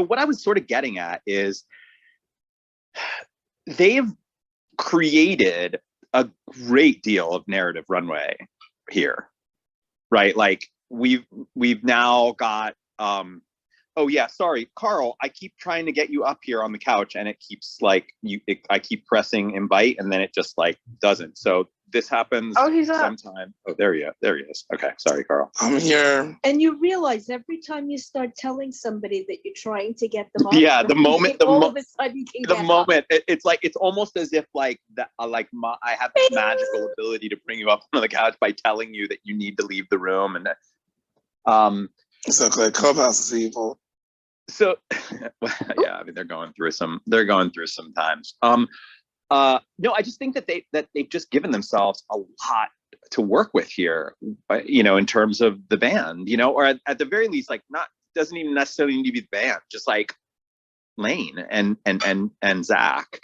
[SPEAKER 1] what I was sort of getting at is they've created a great deal of narrative runway here, right? Like we've now got oh yeah, sorry, Carl, I keep trying to get you up here on the couch and it keeps like I keep pressing invite and then it just like doesn't. So this happens sometime. Oh, there he is. Okay, sorry, Carl.
[SPEAKER 9] I'm here.
[SPEAKER 7] And you realize every time you start telling somebody that you're trying to get them up,
[SPEAKER 1] Yeah, the moment
[SPEAKER 7] all of a sudden you can
[SPEAKER 1] the
[SPEAKER 7] get
[SPEAKER 1] moment it's like it's almost as if like that I have this magical ability to bring you up on the couch by telling you that you need to leave the room and
[SPEAKER 9] It's okay. Clubhouse is evil.
[SPEAKER 1] So yeah, I mean they're going through some times. No, I just think that they've just given themselves a lot to work with here, you know, in terms of the band, you know, or at the very least, like doesn't even necessarily need to be the band, just like Lane and Zack,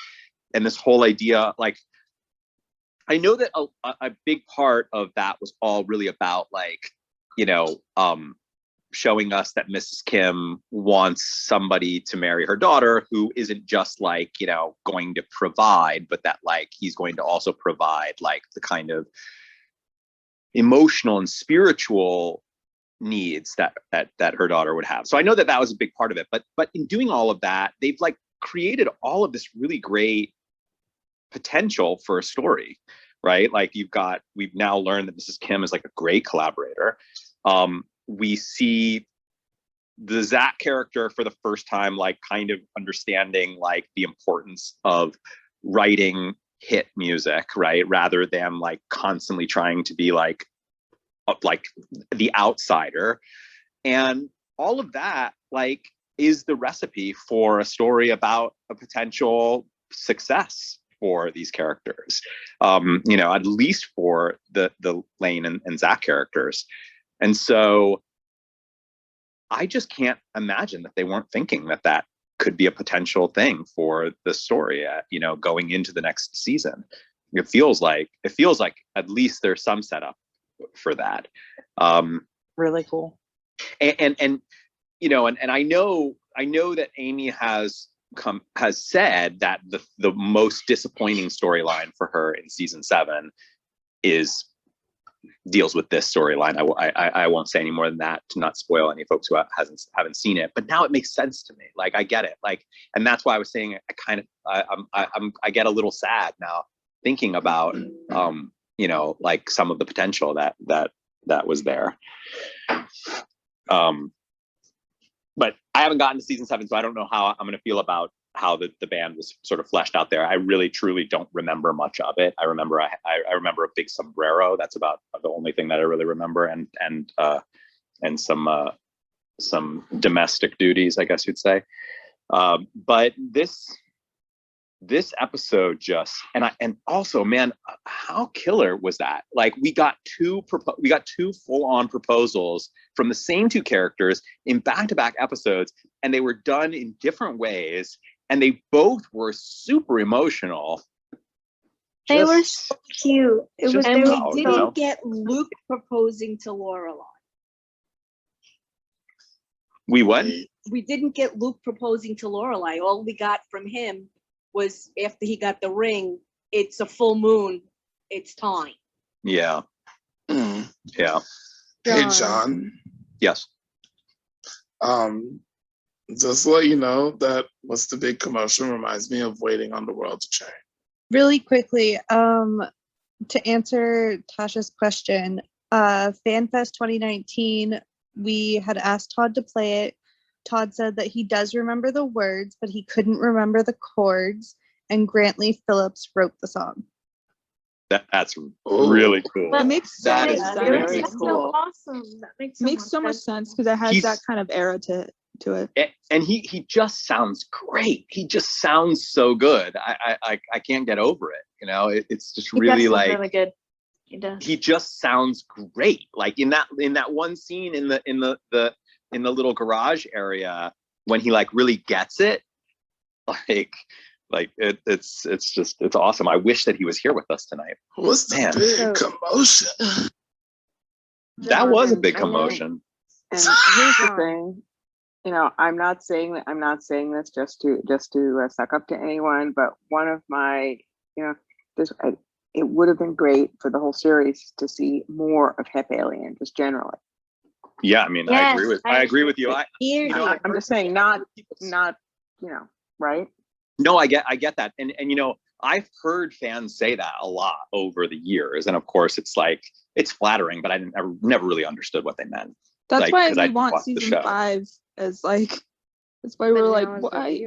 [SPEAKER 1] and this whole idea. Like, I know that a big part of that was all really about like, you know, showing us that Mrs. Kim wants somebody to marry her daughter who isn't just like, you know, going to provide, but that like he's going to also provide like the kind of emotional and spiritual needs that her daughter would have. So I know that was a big part of it, but in doing all of that, they've like created all of this really great potential for a story, right? Like we've now learned that Mrs. Kim is like a great collaborator. We see the Zack character for the first time, like kind of understanding like the importance of writing hit music, right? Rather than like constantly trying to be like the outsider. And all of that like is the recipe for a story about a potential success for these characters. You know, at least for the Lane and Zack characters. And so I just can't imagine that they weren't thinking that could be a potential thing for the story, you know, going into the next season. It feels like at least there's some setup for that.
[SPEAKER 3] Really cool.
[SPEAKER 1] And you know, and I know that Amy has said that the most disappointing storyline for her in season 7 deals with this storyline. I won't say any more than that to not spoil any folks who haven't seen it. But now it makes sense to me. Like I get it. Like, and that's why I was saying I get a little sad now thinking about you know, like some of the potential that was there. But I haven't gotten to season 7, so I don't know how I'm going to feel about how the band was sort of fleshed out there. I really truly don't remember much of it. I remember I remember a big sombrero. That's about the only thing that I really remember, and some domestic duties, I guess you'd say. But this episode just and also, man, how killer was that? Like we got two full-on proposals from the same two characters in back-to-back episodes, and they were done in different ways, and they both were super emotional.
[SPEAKER 4] They were so cute.
[SPEAKER 7] It was,
[SPEAKER 1] Just
[SPEAKER 7] and
[SPEAKER 1] wow,
[SPEAKER 7] we
[SPEAKER 1] you
[SPEAKER 7] didn't
[SPEAKER 1] know?
[SPEAKER 7] get Luke proposing to Lorelai.
[SPEAKER 1] We what?
[SPEAKER 7] We didn't get Luke proposing to Lorelai. All we got from him was after he got the ring, it's a full moon, it's time.
[SPEAKER 1] Yeah. Yeah.
[SPEAKER 14] Hey, John.
[SPEAKER 1] Yes.
[SPEAKER 14] Just to let you know that What's the Big Commotion reminds me of Waiting on the World to Change.
[SPEAKER 15] Really quickly, to answer Tasha's question, FanFest 2019, we had asked Todd to play it. Todd said that he does remember the words, but he couldn't remember the chords, and Grantley Phillips wrote the song.
[SPEAKER 1] That's really cool.
[SPEAKER 2] That makes so
[SPEAKER 1] That
[SPEAKER 2] much
[SPEAKER 1] is
[SPEAKER 2] sense.
[SPEAKER 1] very
[SPEAKER 4] That's
[SPEAKER 1] cool.
[SPEAKER 4] so awesome. That
[SPEAKER 2] Makes so much sense because it has that kind of era to it.
[SPEAKER 1] And he just sounds great. He just sounds so good. I can't get over it. You know, it's just really like
[SPEAKER 4] really good. He does.
[SPEAKER 1] He just sounds great. Like in that one scene in the little garage area when he like really gets it, it's awesome. I wish that he was here with us tonight.
[SPEAKER 14] What's the big commotion?
[SPEAKER 1] That was a big commotion.
[SPEAKER 16] And here's the thing, you know, I'm not saying this just to suck up to anyone, but one of my, you know, it would have been great for the whole series to see more of Hep Alien, just generally.
[SPEAKER 1] Yeah, I mean, I agree with you.
[SPEAKER 16] I'm just saying, not, you know, right?
[SPEAKER 1] No, I get that, and you know, I've heard fans say that a lot over the years, and of course, it's like it's flattering, but I never really understood what they meant.
[SPEAKER 2] That's
[SPEAKER 1] like,
[SPEAKER 2] why we want season 5 as like. That's why we're like,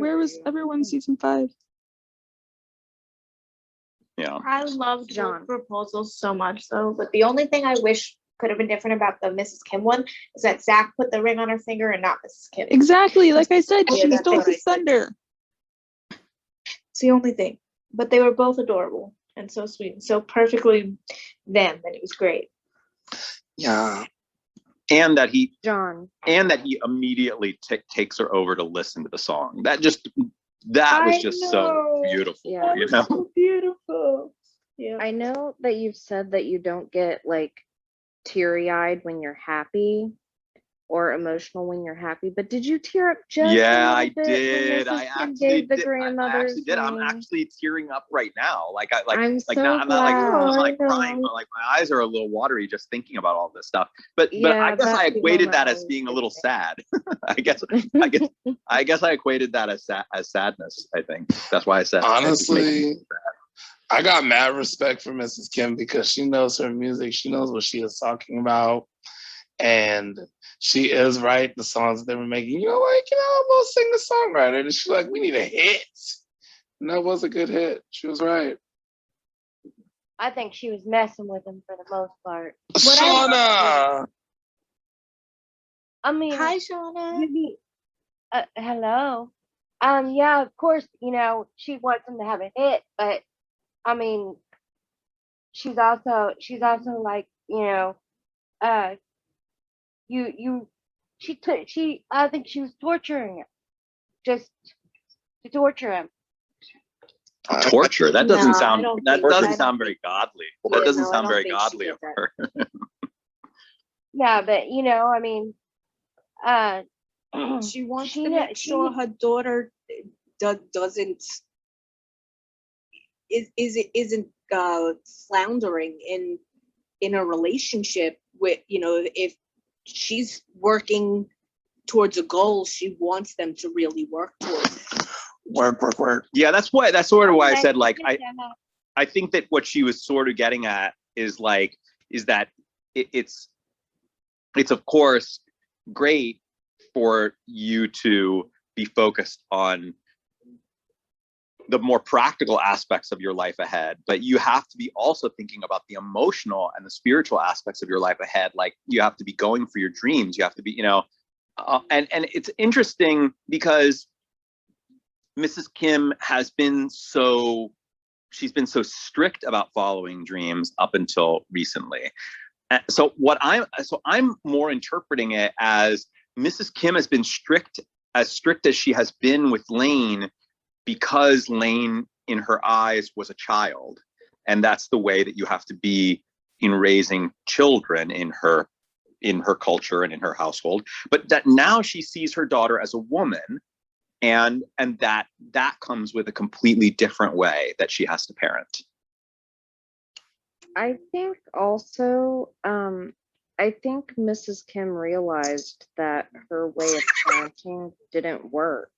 [SPEAKER 2] where was everyone season 5?
[SPEAKER 1] Yeah.
[SPEAKER 4] I love John proposals so much though, but the only thing I wish could have been different about the Mrs. Kim one is that Zack put the ring on her finger and not Mrs. Kim.
[SPEAKER 2] Exactly, like I said,
[SPEAKER 4] Yeah,
[SPEAKER 2] she
[SPEAKER 4] that's
[SPEAKER 2] stole
[SPEAKER 4] what
[SPEAKER 2] his thunder.
[SPEAKER 4] It's the only thing. But they were both adorable and so sweet and so perfectly them, and it was great.
[SPEAKER 14] Yeah.
[SPEAKER 1] And that he immediately takes her over to listen to the song. That was just so beautiful.
[SPEAKER 11] Yeah.
[SPEAKER 1] You know?
[SPEAKER 4] So beautiful. Yeah.
[SPEAKER 11] I know that you've said that you don't get like teary-eyed when you're happy,
[SPEAKER 17] or emotional when you're happy. But did you tear up just
[SPEAKER 1] Yeah,
[SPEAKER 17] a
[SPEAKER 1] I
[SPEAKER 17] little bit
[SPEAKER 1] did.
[SPEAKER 17] when
[SPEAKER 1] I
[SPEAKER 17] Mrs. Kim
[SPEAKER 1] actually
[SPEAKER 17] gave the
[SPEAKER 1] did. I
[SPEAKER 17] grandmother's
[SPEAKER 1] actually did. I'm
[SPEAKER 17] ring?
[SPEAKER 1] actually tearing up right now. Like I like
[SPEAKER 17] I'm
[SPEAKER 1] like
[SPEAKER 17] so
[SPEAKER 1] not I'm not like
[SPEAKER 17] glad.
[SPEAKER 1] I'm not
[SPEAKER 4] Oh,
[SPEAKER 1] like
[SPEAKER 4] I
[SPEAKER 1] crying,
[SPEAKER 4] know.
[SPEAKER 1] but like my eyes are a little watery just thinking about all this stuff. But I
[SPEAKER 17] Yeah,
[SPEAKER 1] guess I
[SPEAKER 17] that
[SPEAKER 1] equated
[SPEAKER 17] moment
[SPEAKER 1] that as
[SPEAKER 17] always
[SPEAKER 1] being a
[SPEAKER 17] gets
[SPEAKER 1] little
[SPEAKER 17] me.
[SPEAKER 1] sad. I guess I equated that as sadness. I think that's why I said it's making me
[SPEAKER 14] Honestly, I got mad respect for Mrs. Kim because she knows her music. She knows what she is talking about. And she is right. The songs that they were making, we'll sing the songwriter. And she's like, we need a hit. And that was a good hit. She was right.
[SPEAKER 17] I think she was messing with him for the most part.
[SPEAKER 14] Shauna!
[SPEAKER 17] I mean,
[SPEAKER 4] Hi, Shauna.
[SPEAKER 17] hello. Yeah, of course, she wants him to have a hit, but I mean, she's also like, I think she was torturing him, just to torture him.
[SPEAKER 1] torture. That
[SPEAKER 17] No,
[SPEAKER 1] doesn't
[SPEAKER 17] I
[SPEAKER 1] sound
[SPEAKER 17] don't
[SPEAKER 1] that
[SPEAKER 17] think- I
[SPEAKER 1] doesn't
[SPEAKER 17] don't
[SPEAKER 1] sound very godly. That
[SPEAKER 17] Yeah,
[SPEAKER 1] doesn't
[SPEAKER 17] no, I
[SPEAKER 1] sound
[SPEAKER 17] don't
[SPEAKER 1] very
[SPEAKER 17] think she
[SPEAKER 1] godly
[SPEAKER 17] did
[SPEAKER 1] of
[SPEAKER 17] that.
[SPEAKER 1] her.
[SPEAKER 17] Yeah, but I mean,
[SPEAKER 7] She wants
[SPEAKER 17] she
[SPEAKER 7] to
[SPEAKER 17] kn-
[SPEAKER 7] make
[SPEAKER 17] she
[SPEAKER 7] sure
[SPEAKER 17] kn-
[SPEAKER 7] her daughter doesn't isn't floundering in a relationship with, if she's working towards a goal, she wants them to really work towards it.
[SPEAKER 14] Work.
[SPEAKER 1] Yeah, that's sort of why I said like
[SPEAKER 17] Yeah.
[SPEAKER 1] I think that what she was sort of getting at is that it's of course great for you to be focused on the more practical aspects of your life ahead, but you have to be also thinking about the emotional and the spiritual aspects of your life ahead. Like you have to be going for your dreams. You have to be, and it's interesting because Mrs. Kim she's been so strict about following dreams up until recently. So I'm more interpreting it as Mrs. Kim has been strict as she has been with Lane because Lane in her eyes was a child. And that's the way that you have to be in raising children in her culture and in her household. But that now she sees her daughter as a woman, and that comes with a completely different way that she has to parent.
[SPEAKER 17] I think also, I think Mrs. Kim realized that her way of parenting didn't work.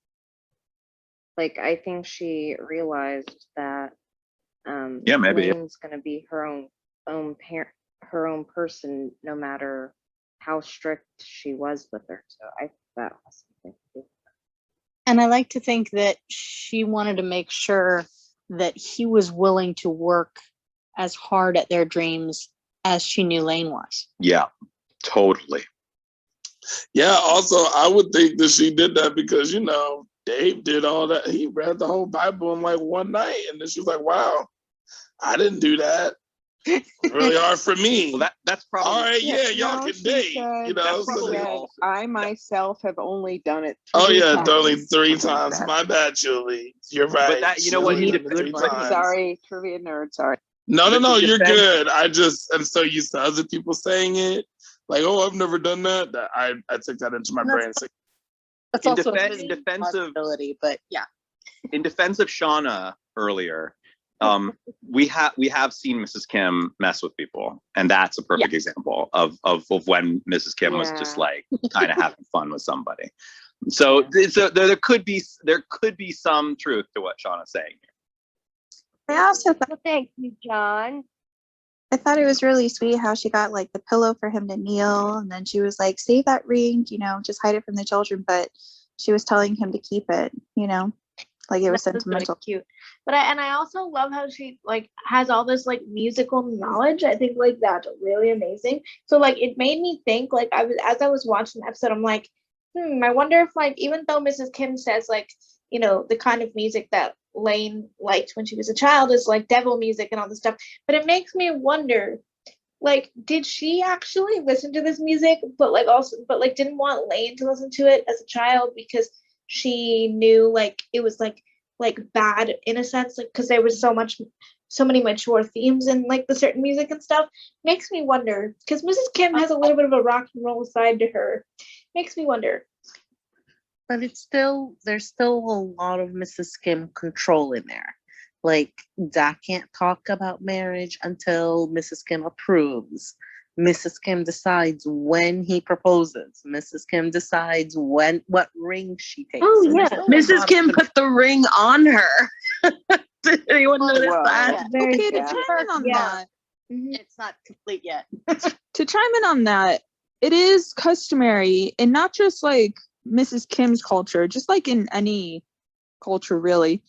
[SPEAKER 17] Like, I think she realized that
[SPEAKER 1] Yeah, maybe.
[SPEAKER 17] Lane's gonna be her own parent, her own person, no matter how strict she was with her. So I think that has something to do.
[SPEAKER 5] And I like to think that she wanted to make sure that he was willing to work as hard at their dreams as she knew Lane was.
[SPEAKER 1] Yeah, totally.
[SPEAKER 14] Yeah, also, I would think that she did that because, Dave did all that. He read the whole Bible in like one night. And then she was like, wow, I didn't do that. It's really hard for me.
[SPEAKER 1] Well, that's probably
[SPEAKER 14] all right. Yeah, y'all
[SPEAKER 16] No,
[SPEAKER 14] can
[SPEAKER 16] she
[SPEAKER 14] date.
[SPEAKER 16] said-
[SPEAKER 1] That's
[SPEAKER 16] she
[SPEAKER 1] probably
[SPEAKER 16] said,
[SPEAKER 1] also-
[SPEAKER 16] I myself have only done it.
[SPEAKER 14] Oh,
[SPEAKER 16] 3
[SPEAKER 14] yeah,
[SPEAKER 16] times.
[SPEAKER 14] only 3 times. My bad, Julie. You're right.
[SPEAKER 1] But that,
[SPEAKER 14] She's
[SPEAKER 1] what,
[SPEAKER 14] only
[SPEAKER 1] need a
[SPEAKER 14] done it
[SPEAKER 1] good
[SPEAKER 14] 3
[SPEAKER 1] buddy.
[SPEAKER 14] times.
[SPEAKER 16] Sorry, trivia nerd. Sorry.
[SPEAKER 14] No,
[SPEAKER 1] But to
[SPEAKER 14] you're
[SPEAKER 1] defend-
[SPEAKER 14] good. I'm so used to other people saying it. Like, oh, I've never done that. That I took that into my brain.
[SPEAKER 5] That's
[SPEAKER 1] In
[SPEAKER 5] also
[SPEAKER 1] defense-
[SPEAKER 5] a
[SPEAKER 1] in defense of-
[SPEAKER 5] possibility, but yeah.
[SPEAKER 1] In defense of Shauna earlier, we have seen Mrs. Kim mess with people, and that's a perfect example of when Mrs. Kim was just like kind of having fun with somebody. So there could be some truth to what Shauna's saying here.
[SPEAKER 6] I also thought,
[SPEAKER 17] Well, thank you, John.
[SPEAKER 6] I thought it was really sweet how she got like the pillow for him to kneel, and then she was like, save that ring, just hide it from the children, but she was telling him to keep it, like it was
[SPEAKER 4] That was really
[SPEAKER 6] sentimental.
[SPEAKER 4] cute. But I also love how she like has all this like musical knowledge. I think like that's really amazing. So like it made me think like as I was watching the episode, I'm like, I wonder if like even though Mrs. Kim says like, the kind of music that Lane liked when she was a child is like devil music and all this stuff, but it makes me wonder, like, did she actually listen to this music, but didn't want Lane to listen to it as a child because she knew like it was like bad in a sense, like because there was so many mature themes in like the certain music and stuff. Makes me wonder because Mrs. Kim has a little bit of a rock and roll side to her, makes me wonder.
[SPEAKER 3] But there's still a lot of Mrs. Kim control in there. Like, Zach can't talk about marriage until Mrs. Kim approves. Mrs. Kim decides when he proposes. Mrs. Kim decides what ring she takes.
[SPEAKER 11] Oh
[SPEAKER 3] So there's
[SPEAKER 11] yeah,
[SPEAKER 3] still a
[SPEAKER 11] Mrs.
[SPEAKER 3] lot of
[SPEAKER 11] Kim put the ring on her. Did anyone notice
[SPEAKER 16] Whoa.
[SPEAKER 11] that?
[SPEAKER 6] Okay, to
[SPEAKER 16] Yeah.
[SPEAKER 6] chime in on that,
[SPEAKER 3] It's not complete yet.
[SPEAKER 2] To chime in on that, it is customary, and not just like Mrs. Kim's culture, just like in any culture, really.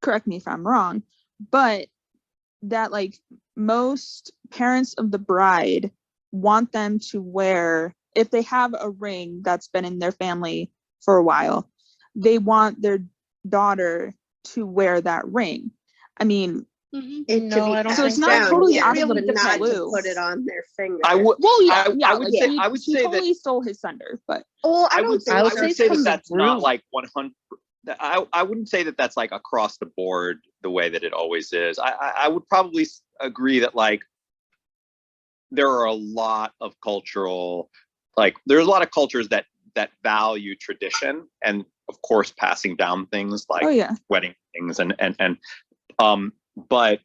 [SPEAKER 2] Correct me if I'm wrong, but that like most parents of the bride want them to wear, if they have a ring that's been in their family for a while, they want their daughter to wear that ring. I mean,
[SPEAKER 3] No, I don't
[SPEAKER 2] so it's
[SPEAKER 3] think
[SPEAKER 2] not
[SPEAKER 3] so.
[SPEAKER 2] totally
[SPEAKER 3] Yeah.
[SPEAKER 2] out of the
[SPEAKER 11] But not to
[SPEAKER 2] blue.
[SPEAKER 11] put it on their finger.
[SPEAKER 1] I would.
[SPEAKER 2] Well, yeah,
[SPEAKER 1] I would
[SPEAKER 2] like,
[SPEAKER 1] say.
[SPEAKER 2] he,
[SPEAKER 1] I would
[SPEAKER 2] he
[SPEAKER 1] say
[SPEAKER 2] totally
[SPEAKER 1] that.
[SPEAKER 2] stole his thunder, but
[SPEAKER 11] Oh, I
[SPEAKER 1] I
[SPEAKER 11] don't
[SPEAKER 1] would.
[SPEAKER 11] think
[SPEAKER 1] I
[SPEAKER 11] so.
[SPEAKER 1] would say that
[SPEAKER 3] from the
[SPEAKER 1] that's not
[SPEAKER 3] group.
[SPEAKER 1] like 100. I wouldn't say that that's like across the board the way that it always is. I would probably agree that like there are a lot of cultural, like there's a lot of cultures that value tradition and of course passing down things like
[SPEAKER 2] oh yeah,
[SPEAKER 1] wedding things and but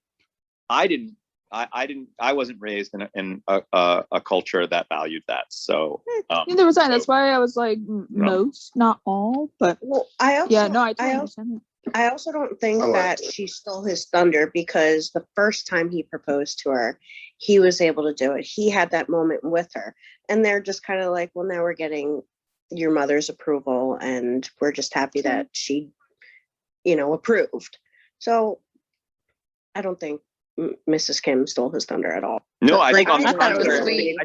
[SPEAKER 1] I wasn't raised in a culture that valued that. So
[SPEAKER 2] neither was I. That's why I was like
[SPEAKER 1] No.
[SPEAKER 2] most, not all, but
[SPEAKER 11] Well, I also,
[SPEAKER 2] yeah, no, I totally
[SPEAKER 11] I
[SPEAKER 2] understand that.
[SPEAKER 11] I also don't think
[SPEAKER 1] I like
[SPEAKER 11] that she stole his thunder, because the first time he proposed to her, he was able to do it. He had that moment with her. And they're just kind of like, well, now we're getting your mother's approval, and we're just happy that she, approved. So I don't think Mrs. Kim stole his thunder at all.
[SPEAKER 1] No, I
[SPEAKER 11] Like,
[SPEAKER 1] think on the
[SPEAKER 11] I thought it was
[SPEAKER 1] contrary.
[SPEAKER 11] sweet.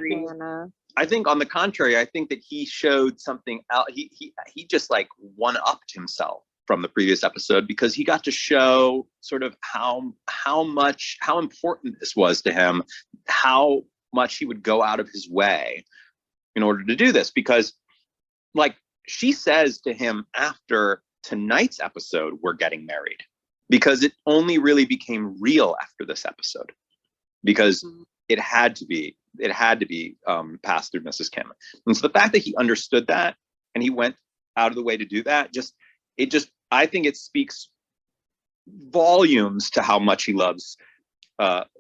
[SPEAKER 1] I think on the contrary, I think that he showed something out. He just like one-upped himself from the previous episode because he got to show sort of how important this was to him, how much he would go out of his way in order to do this. Because like she says to him after tonight's episode, we're getting married, because it only really became real after this episode, because it had to be passed through Mrs. Kim. And so the fact that he understood that and he went out of the way to do that, I think it speaks volumes to how much he loves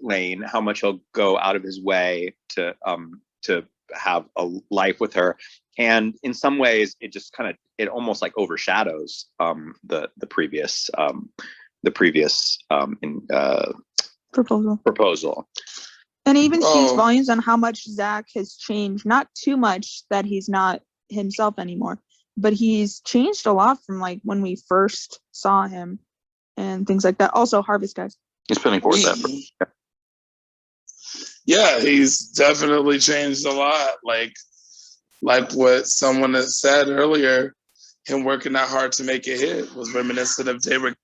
[SPEAKER 1] Lane, how much he'll go out of his way to have a life with her. And in some ways it just it almost like overshadows the previous proposal.
[SPEAKER 2] And even speaks volumes on how much Zach has changed. Not too much that he's not himself anymore, but he's changed a lot from like when we first saw him and things like that. Also, Harvest guys.
[SPEAKER 9] He's putting forth effort.
[SPEAKER 14] Yeah, he's definitely changed a lot. Like what someone had said earlier, him working that hard to make it hit was reminiscent of David.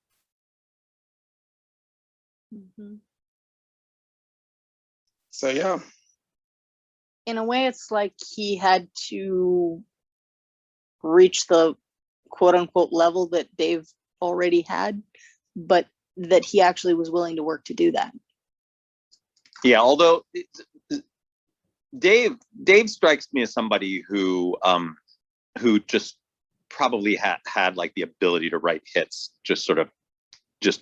[SPEAKER 14] So yeah.
[SPEAKER 5] In a way, it's like he had to reach the quote unquote level that Dave already had, but that he actually was willing to work to do that.
[SPEAKER 1] Yeah, although Dave strikes me as somebody who just probably had like the ability to write hits, yo,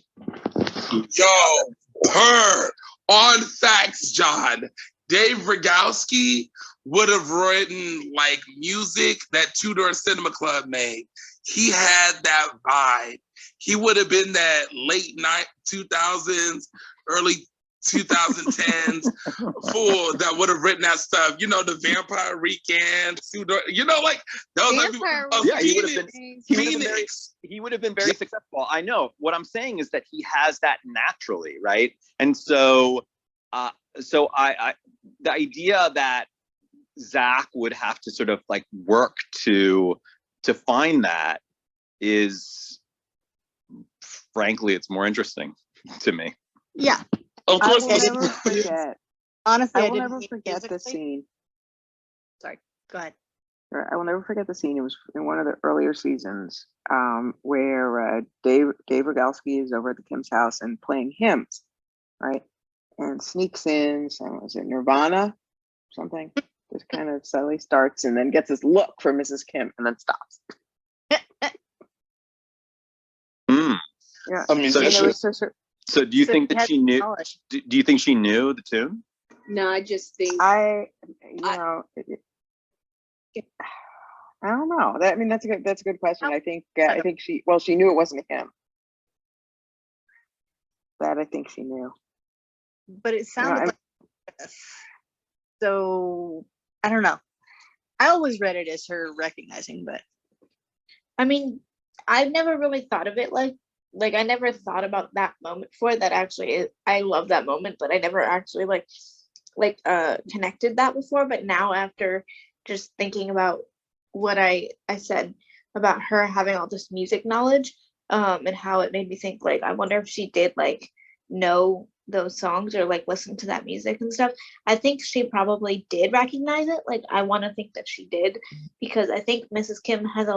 [SPEAKER 14] on facts, John. Dave Rogowski would have written like music that Tudor Cinema Club made. He had that vibe. He would have been that late 2000s, early 2010s fool that would have written that stuff. You know, the Vampire Weekend, Tudor, like those
[SPEAKER 1] he would have been very successful. I know. What I'm saying is that he has that naturally, right? And so I the idea that Zach would have to sort of like work to find that is, frankly, it's more interesting to me.
[SPEAKER 5] Yeah.
[SPEAKER 14] Of course.
[SPEAKER 16] I will never forget.
[SPEAKER 5] Honestly,
[SPEAKER 16] I
[SPEAKER 5] I
[SPEAKER 16] will
[SPEAKER 5] didn't
[SPEAKER 16] never forget the scene.
[SPEAKER 5] Sorry, go ahead.
[SPEAKER 16] I will never forget the scene. It was in one of the earlier seasons where Dave Rogowski is over at the Kim's house and playing hymns, right? And sneaks in, was it Nirvana? Something. Just kind of subtly starts and then gets this look for Mrs. Kim and then stops.
[SPEAKER 1] Mm.
[SPEAKER 16] Yeah.
[SPEAKER 14] A musician.
[SPEAKER 1] So do you
[SPEAKER 3] So
[SPEAKER 1] think
[SPEAKER 3] he
[SPEAKER 1] that
[SPEAKER 3] had
[SPEAKER 1] she knew?
[SPEAKER 3] knowledge.
[SPEAKER 1] Do you think she knew the tune?
[SPEAKER 7] No, I just think
[SPEAKER 16] I don't know. That, I mean, that's a good question. I think she knew it wasn't him. That I think she knew.
[SPEAKER 3] But it sounded like so. I don't know. I always read it as her recognizing, but
[SPEAKER 4] I mean, I've never really thought of it like I never thought about that moment before. That actually I love that moment, but I never actually connected that before. But now, after just thinking about what I said about her having all this music knowledge, and how it made me think, like, I wonder if she did know those songs or listen to that music and stuff. I think she probably did recognize it. Like, I want to think that she did, because I think Mrs. Kim has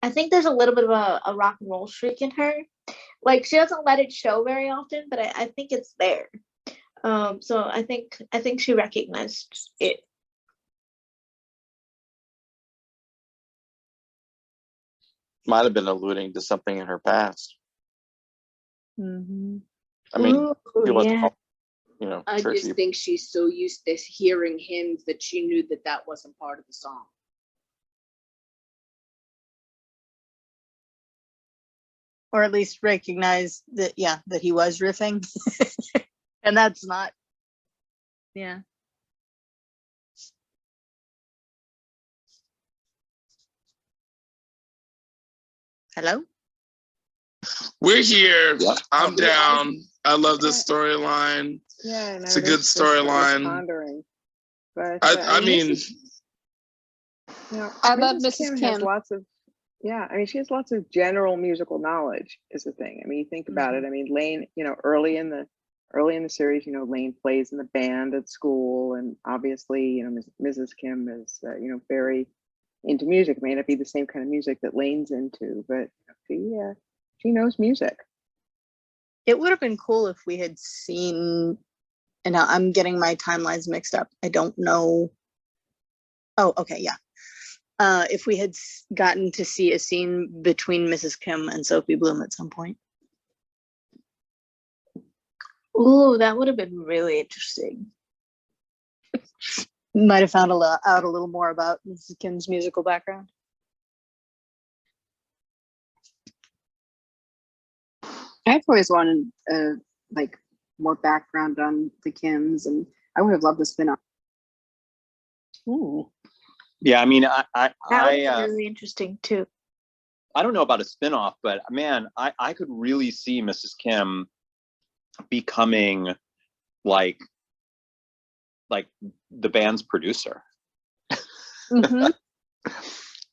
[SPEAKER 4] I think there's a little bit of a rock and roll streak in her. Like, she doesn't let it show very often, but I think it's there. So I think she recognized it.
[SPEAKER 9] Might have been alluding to something in her past.
[SPEAKER 3] mm-hmm.
[SPEAKER 9] I mean,
[SPEAKER 4] Ooh,
[SPEAKER 9] it wasn't,
[SPEAKER 4] yeah.
[SPEAKER 7] I
[SPEAKER 9] churchy.
[SPEAKER 7] just think she's so used to hearing hymns that she knew that that wasn't part of the song.
[SPEAKER 5] Or at least recognize that, that he was riffing. And that's not, yeah. Hello?
[SPEAKER 14] We're here.
[SPEAKER 9] Yep.
[SPEAKER 14] I'm down. I love this storyline.
[SPEAKER 16] Yeah, no,
[SPEAKER 14] It's a good storyline.
[SPEAKER 16] Pondering. But
[SPEAKER 14] I mean,
[SPEAKER 5] I love
[SPEAKER 16] Mrs.
[SPEAKER 5] Mrs.
[SPEAKER 16] Kim has
[SPEAKER 5] Kim.
[SPEAKER 16] lots of, I mean, she has lots of general musical knowledge is the thing. I mean, you think about it. I mean, Lane, early in the series, Lane plays in the band at school, and obviously, Mrs. Kim is, very into music. It may not be the same kind of music that Lane's into, but she knows music.
[SPEAKER 5] It would have been cool if we had seen, and now I'm getting my timelines mixed up. I don't know. Oh, okay, yeah. If we had gotten to see a scene between Mrs. Kim and Sophie Bloom at some point.
[SPEAKER 4] Ooh, that would have been really interesting.
[SPEAKER 5] Might have found out a little more about Mrs. Kim's musical background.
[SPEAKER 18] I've always wanted more background on the Kims, and I would have loved a spin-off.
[SPEAKER 5] Ooh.
[SPEAKER 1] Yeah, I mean,
[SPEAKER 4] That would be really interesting too.
[SPEAKER 1] I don't know about a spinoff, but man, I could really see Mrs. Kim becoming like the band's producer.
[SPEAKER 5] Mm-hmm.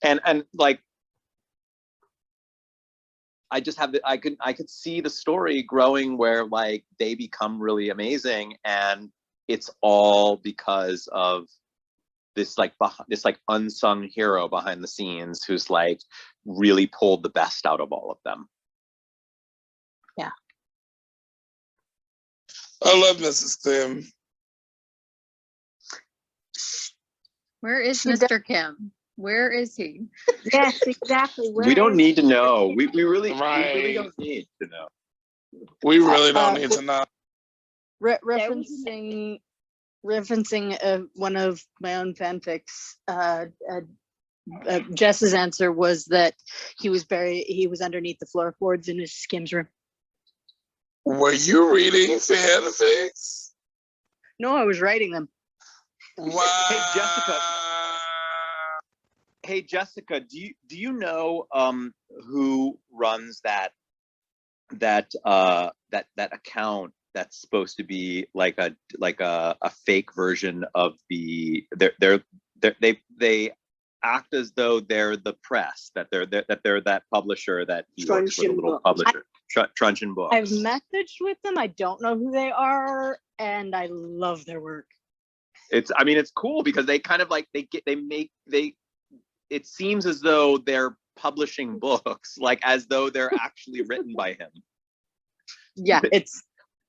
[SPEAKER 1] and like, I just have I could see the story growing where they become really amazing, and it's all because of this unsung hero behind the scenes who's really pulled the best out of all of them.
[SPEAKER 5] Yeah.
[SPEAKER 14] I love Mrs. Kim.
[SPEAKER 18] Where is Mr. Kim? Where is he?
[SPEAKER 4] Yes, exactly.
[SPEAKER 1] We don't need to know. We really don't need to know.
[SPEAKER 14] We really don't need to know.
[SPEAKER 5] Referencing one of my own fanfics, Jess's answer was that he was underneath the floorboards in his Kim's room.
[SPEAKER 14] Were you reading fanfics?
[SPEAKER 5] No, I was writing them.
[SPEAKER 14] Wow.
[SPEAKER 1] Hey Jessica, do you know who runs that account that's supposed to be like a fake version of they act as though they're the press, that they're that publisher that he works with, a little publisher, Truncheon Books.
[SPEAKER 5] I've messaged with them. I don't know who they are, and I love their work.
[SPEAKER 1] It's cool because they kind of it seems as though they're publishing books, as though they're actually written by him.
[SPEAKER 5] Yeah, it's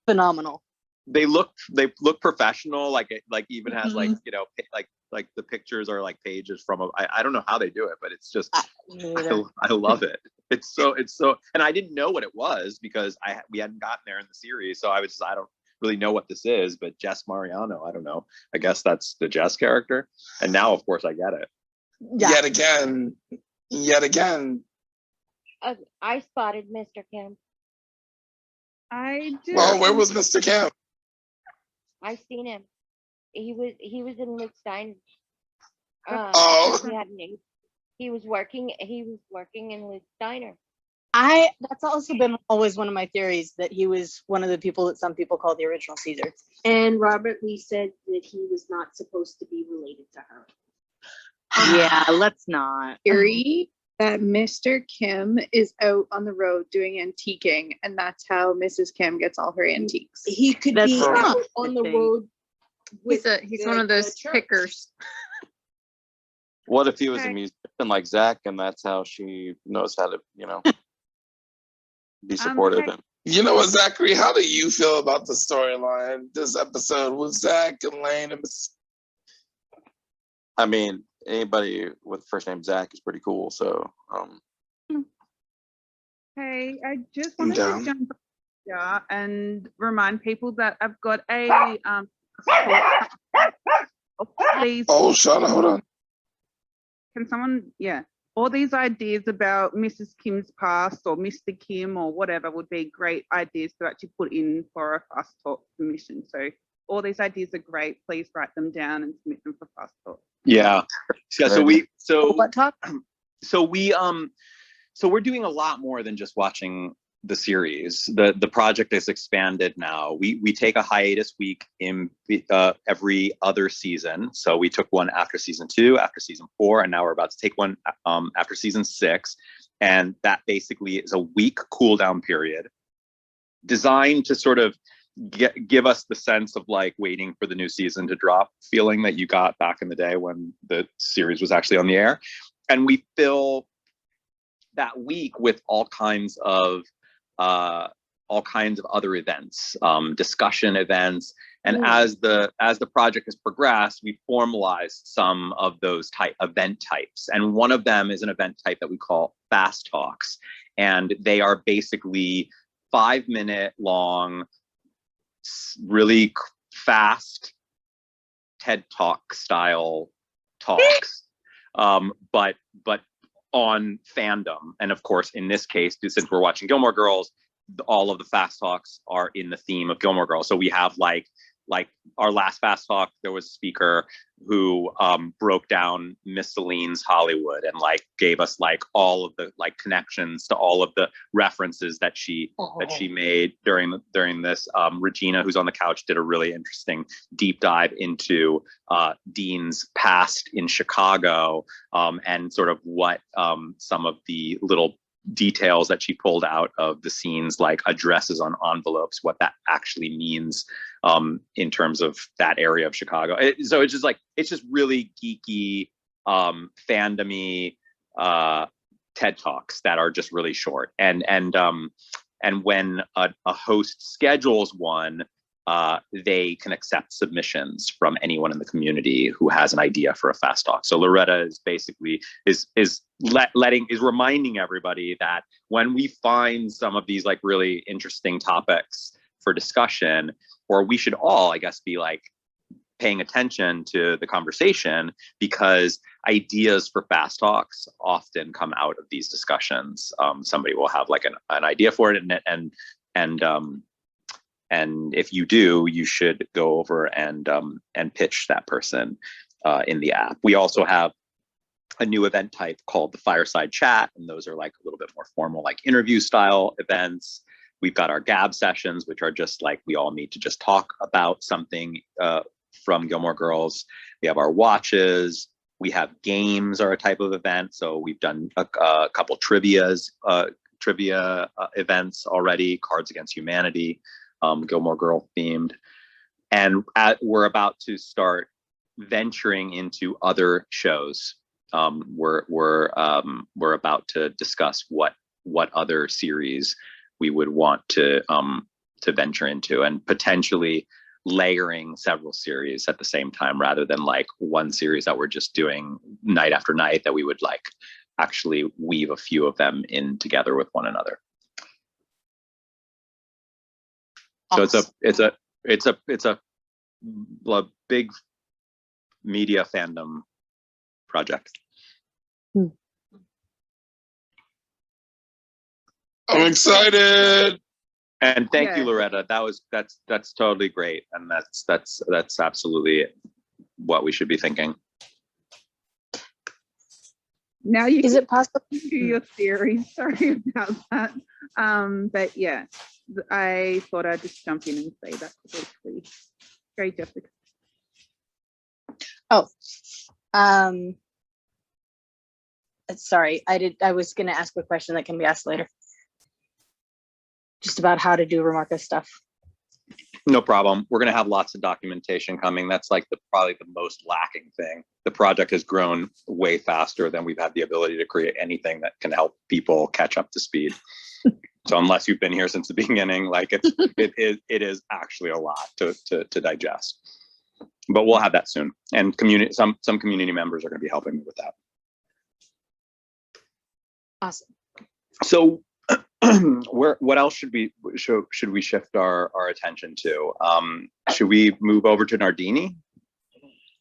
[SPEAKER 5] phenomenal.
[SPEAKER 1] they look professional. Like it like even has like,
[SPEAKER 2] Mhm.
[SPEAKER 1] you know, like the pictures are like pages from I don't know how they do it, but it's just I love it. It's so and I didn't know what it was because we hadn't gotten there in the series, so I was just I don't really know what this is, but Jess Mariano, I don't know. I guess that's the Jess character, and now of course I get it.
[SPEAKER 14] Yet again, yet again.
[SPEAKER 19] I spotted Mr. Kim.
[SPEAKER 20] I do.
[SPEAKER 14] Oh, where was Mr. Kim?
[SPEAKER 19] I seen him. He was in Luke's diner.
[SPEAKER 14] Oh.
[SPEAKER 19] He was working in Luke's diner.
[SPEAKER 5] That's also been always one of my theories, that he was one of the people that some people call the original Caesar.
[SPEAKER 7] And Robert Lee said that he was not supposed to be related to her.
[SPEAKER 10] Yeah, let's not.
[SPEAKER 15] Theory that Mr. Kim is out on the road doing antiquing, and that's how Mrs. Kim gets all her antiques.
[SPEAKER 7] He could
[SPEAKER 10] That's
[SPEAKER 7] be
[SPEAKER 10] not
[SPEAKER 7] out on the
[SPEAKER 10] thing.
[SPEAKER 7] road. With
[SPEAKER 8] He's
[SPEAKER 7] the-
[SPEAKER 8] one of
[SPEAKER 7] the
[SPEAKER 8] those
[SPEAKER 7] church.
[SPEAKER 8] pickers.
[SPEAKER 9] What if he was a
[SPEAKER 20] Okay.
[SPEAKER 9] musician like Zach, and that's how she knows how to, you know, be supportive?
[SPEAKER 20] Hey,
[SPEAKER 9] And
[SPEAKER 14] You know what, Zachary? How do you feel about the storyline this episode with Zack and Lane and Miss?
[SPEAKER 9] I mean, anybody with the first name Zach is pretty cool. So,
[SPEAKER 20] hey, I just
[SPEAKER 14] I'm
[SPEAKER 20] wanted
[SPEAKER 14] down.
[SPEAKER 20] to jump here and remind people that I've got a please.
[SPEAKER 14] Oh, Shauna, hold on.
[SPEAKER 20] Can someone, yeah, all these ideas about Mrs. Kim's past or Mr. Kim or whatever would be great ideas to actually put in for a fast talk submission. So all these ideas are great. Please write them down and submit them for fast talk.
[SPEAKER 1] Yeah. So
[SPEAKER 5] What talk?
[SPEAKER 1] so we're doing a lot more than just watching the series. The project is expanded now. We take a hiatus week in every other season. So we took one after season 2, after season 4, and now we're about to take one after season 6. And that basically is a week cool down period designed to sort of give us the sense of like waiting for the new season to drop feeling that you got back in the day when the series was actually on the air. And we fill that week with all kinds of other events, discussion events. And as the project has progressed, we formalized some of those event types. And one of them is an event type that we call fast talks. And they are basically 5-minute long, really fast TED Talk style talks, but on fandom. And of course, in this case, since we're watching Gilmore Girls, all of the fast talks are in the theme of Gilmore Girls. So we have like our last fast talk, there was a speaker who broke down Miss Celine's Hollywood and like gave us like all of the like connections to all of the references that she made during this. Regina, who's on the couch, did a really interesting deep dive into Dean's past in Chicago and sort of what some of the little details that she pulled out of the scenes, like addresses on envelopes, what that actually means in terms of that area of Chicago. So it's just really geeky, fandomy TED Talks that are just really short. And when a host schedules one, they can accept submissions from anyone in the community who has an idea for a fast talk. So Loretta is basically is reminding everybody that when we find some of these like really interesting topics for discussion, or we should all, I guess, be like paying attention to the conversation, because ideas for fast talks often come out of these discussions. Somebody will have like an idea for it, and if you do, you should go over and pitch that person in the app. We also have a new event type called the fireside chat, and those are like a little bit more formal, like interview style events. We've got our Gab sessions, which are just like we all need to just talk about something from Gilmore Girls. We have our watches. We have games are a type of event. So we've done a couple trivia events already, Cards Against Humanity, Gilmore Girl themed. And we're about to start venturing into other shows. We're about to discuss what other series we would want to venture into, and potentially layering several series at the same time rather than like one series that we're just doing night after night, that we would like actually weave a few of them in together with one another. So it's a big media fandom project.
[SPEAKER 14] I'm excited.
[SPEAKER 1] And thank you,
[SPEAKER 20] Yeah.
[SPEAKER 1] Loretta. That's totally great, and that's absolutely what we should be thinking.
[SPEAKER 20] Now you
[SPEAKER 5] Is it possible?
[SPEAKER 20] do your theory. Sorry about that. But yeah, I thought I'd just jump in and say that quickly. Great, Jessica.
[SPEAKER 5] Oh, sorry. I was going to ask a question that can be asked later. Just about how to do Remarka stuff.
[SPEAKER 1] No problem. We're going to have lots of documentation coming. That's like probably the most lacking thing. The project has grown way faster than we've had the ability to create anything that can help people catch up to speed. So unless you've been here since the beginning, like it is actually a lot to digest. But we'll have that soon. And some community members are going to be helping me with that.
[SPEAKER 5] Awesome.
[SPEAKER 1] So what else should we shift our attention to? Should we move over to Nardini?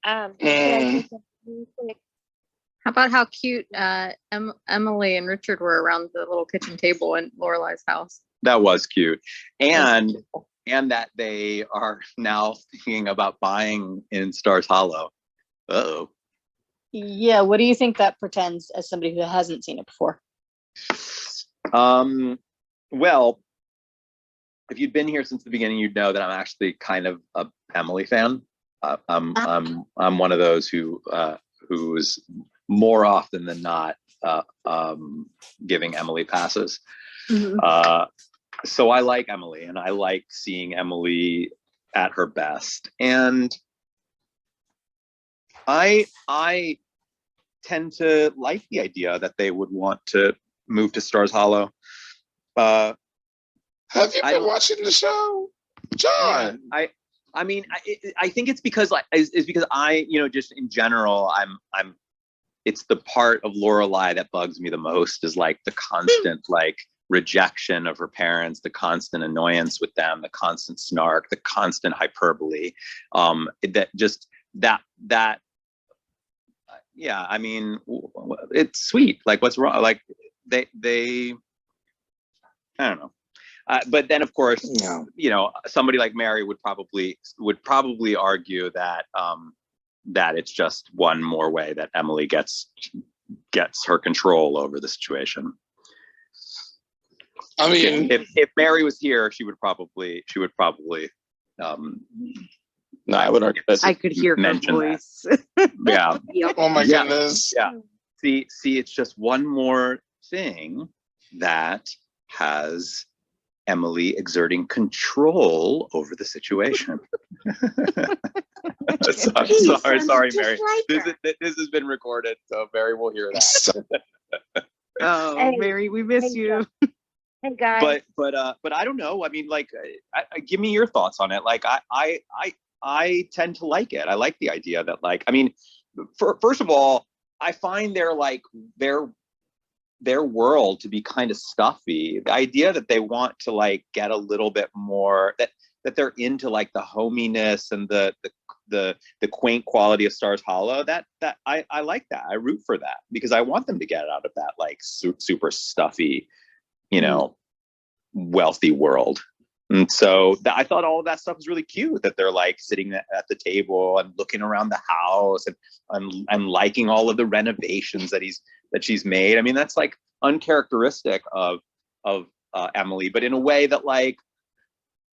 [SPEAKER 19] Can I say something really quick?
[SPEAKER 21] How about how cute Emily and Richard were around the little kitchen table in Lorelai's house?
[SPEAKER 1] That was cute. And that they are now thinking about buying in Stars Hollow. Uh-oh.
[SPEAKER 5] Yeah, what do you think that portends as somebody who hasn't seen it before?
[SPEAKER 1] Well, if you'd been here since the beginning, you'd know that I'm actually kind of a Emily fan. I'm one of those who's more often than not giving Emily passes.
[SPEAKER 5] Mm-hmm.
[SPEAKER 1] So I like Emily, and I like seeing Emily at her best. And I tend to like the idea that they would want to move to Stars Hollow.
[SPEAKER 14] Have you been watching the show, John?
[SPEAKER 1] Yeah, I mean, I think it's because it's because I, just in general, it's the part of Lorelai that bugs me the most, is like the constant like rejection of her parents, the constant annoyance with them, the constant snark, the constant hyperbole. Yeah, I mean, it's sweet. Like, what's wrong? Like, they I don't know. But then, of course, somebody like Mary would probably argue that that it's just one more way that Emily gets her control over the situation.
[SPEAKER 14] I mean,
[SPEAKER 1] if Mary was here, she would probably.
[SPEAKER 9] No, I would argue that
[SPEAKER 10] I could hear her voice.
[SPEAKER 1] Yeah.
[SPEAKER 14] Oh my goodness.
[SPEAKER 1] Yeah. See, it's just one more thing that has Emily exerting control over the situation. Sorry, Mary. This has been recorded, so Mary will hear that.
[SPEAKER 10] Oh,
[SPEAKER 19] Hey,
[SPEAKER 10] Mary, we miss you.
[SPEAKER 19] Hey guys.
[SPEAKER 1] But I don't know. I mean, like, give me your thoughts on it. Like, I tend to like it. I like the idea that, like, I mean, first of all, I find their world to be kind of stuffy. The idea that they want to like get a little bit more, that they're into like the hominess and the quaint quality of Stars Hollow, that I like that. I root for that, because I want them to get out of that like super stuffy, wealthy world. And so I thought all of that stuff was really cute, that they're like sitting at the table and looking around the house and liking all of the renovations that she's made. I mean, that's like uncharacteristic of Emily, but in a way that like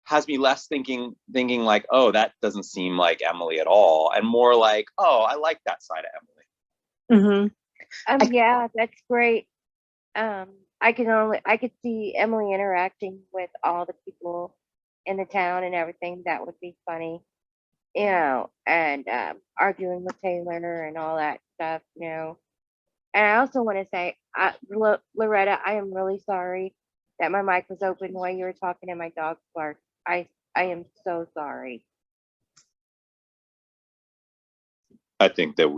[SPEAKER 1] has me less thinking like, oh, that doesn't seem like Emily at all, and more like, oh, I like that side of Emily.
[SPEAKER 5] Mm-hmm.
[SPEAKER 19] Yeah, that's great. I could see Emily interacting with all the people in the town and everything. That would be funny, and arguing with Taylor and all that stuff, And I also want to say, Loretta, I am really sorry that my mic was open while you were talking and my dog barked. I am so sorry.
[SPEAKER 1] I think that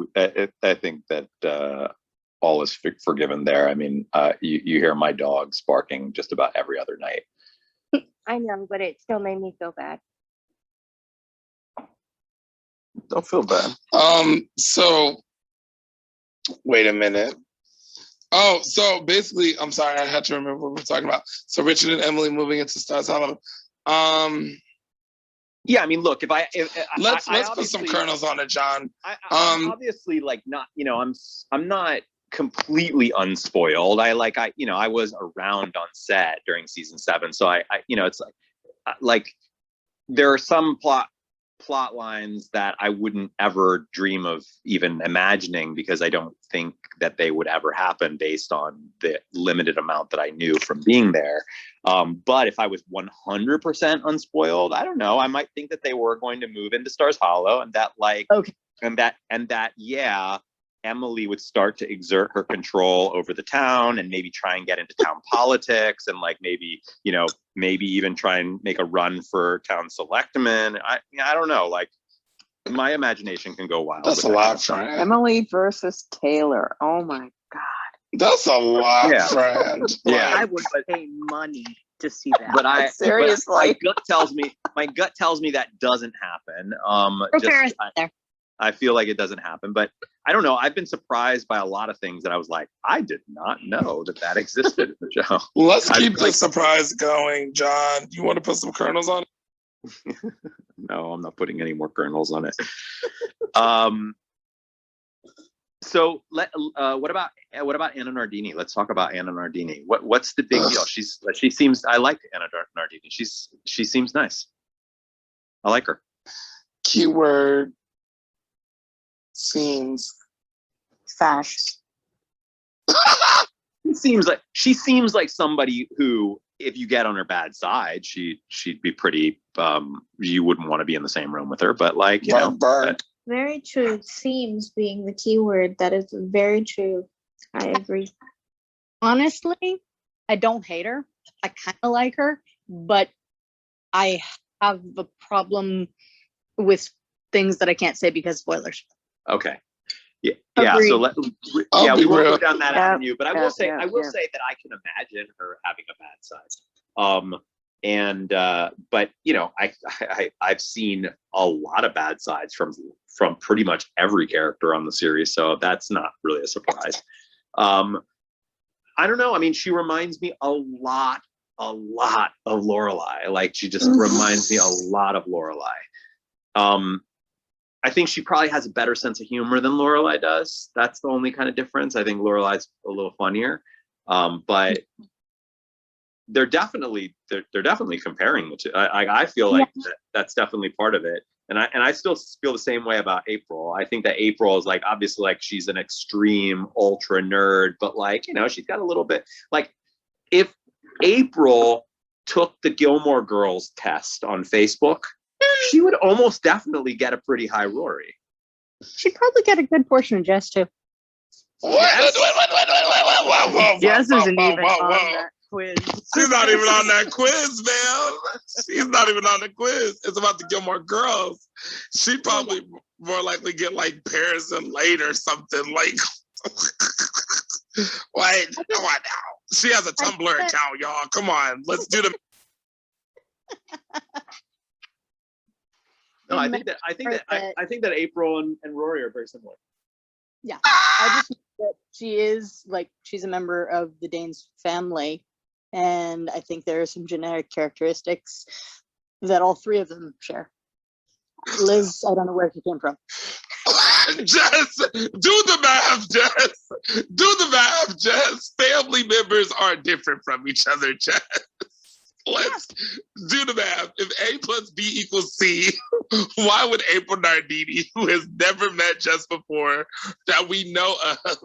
[SPEAKER 1] all is forgiven there. I mean, you hear my dogs barking just about every other night.
[SPEAKER 19] I know, but it still made me feel bad.
[SPEAKER 9] Don't feel bad.
[SPEAKER 14] So wait a minute. Oh, so basically, I'm sorry, I had to remember what we're talking about. So Richard and Emily moving into Stars Hollow.
[SPEAKER 1] Yeah, I mean, look,
[SPEAKER 14] let's put some kernels on it, John.
[SPEAKER 1] I'm obviously like not, I'm not completely unspoiled. I was around on set during season 7, so I it's like there are some plot lines that I wouldn't ever dream of even imagining, because I don't think that they would ever happen based on the limited amount that I knew from being there. But if I was 100% unspoiled, I don't know, I might think that they were going to move into Stars Hollow, and that yeah, Emily would start to exert her control over the town and maybe try and get into town politics, and like maybe even try and make a run for town selectman. I don't know, like my imagination can go wild.
[SPEAKER 14] That's a lot, friend.
[SPEAKER 16] Emily versus Taylor. Oh my God.
[SPEAKER 14] That's a lot,
[SPEAKER 1] Yeah.
[SPEAKER 14] friend.
[SPEAKER 1] Yeah.
[SPEAKER 10] I would pay money to see that.
[SPEAKER 1] But
[SPEAKER 16] seriously,
[SPEAKER 1] my gut tells me that doesn't happen. I feel like it doesn't happen, but I don't know. I've been surprised by a lot of things that I was like, I did not know that existed in the show.
[SPEAKER 14] Let's keep the surprise going, John. You want to put some kernels on it?
[SPEAKER 1] No, I'm not putting any more kernels on it. So what about Anna Nardini? Let's talk about Anna Nardini. What's the big deal? She seems, I like Anna Nardini. She seems nice. I like her.
[SPEAKER 14] Keyword seems
[SPEAKER 16] fashion.
[SPEAKER 1] She seems like somebody who, if you get on her bad side, she'd be pretty. You wouldn't want to be in the same room with her, but like
[SPEAKER 4] Very true. Seems being the key word. That is very true. I agree.
[SPEAKER 5] Honestly, I don't hate her. I kind of like her, but I have a problem with things that I can't say because spoilers.
[SPEAKER 1] Okay. Yeah. Agreed. So we won't go down that avenue. But I will say that I can imagine her having a bad side. But I've seen a lot of bad sides from pretty much every character on the series, so that's not really a surprise. I don't know. I mean, she reminds me a lot of Lorelai. Like, she just reminds me a lot of Lorelai. I think she probably has a better sense of humor than Lorelai does. That's the only kind of difference. I think Lorelai's a little funnier, but they're definitely comparing the two. I feel like that's definitely part of it, and I still feel the same way about April. I think that April is like, obviously, like, she's an extreme ultra nerd, but like, she's got a little bit, like, if April took the Gilmore Girls test on Facebook, she would almost definitely get a pretty high Rory.
[SPEAKER 5] She'd probably get a good portion of Jess too.
[SPEAKER 10] Jess isn't even on that quiz.
[SPEAKER 14] She's not even on that quiz, man. She's not even on the quiz. It's about the Gilmore Girls. She'd probably more likely get like Paris and Lane or something. Like, wait, come on now. She has a Tumblr account, y'all. Come on, let's do the.
[SPEAKER 1] No, I think that April and Rory are very similar.
[SPEAKER 5] Yeah, I just know that she's a member of the Danes family, and I think there are some genetic characteristics that all three of them share. Liz, I don't know where she came from.
[SPEAKER 14] Jess, do the math, Jess. Do the math, Jess. Family members are different from each other, Jess. Let's do the math. If A plus B equals C, why would April Nardini, who has never met Jess before, that we know of,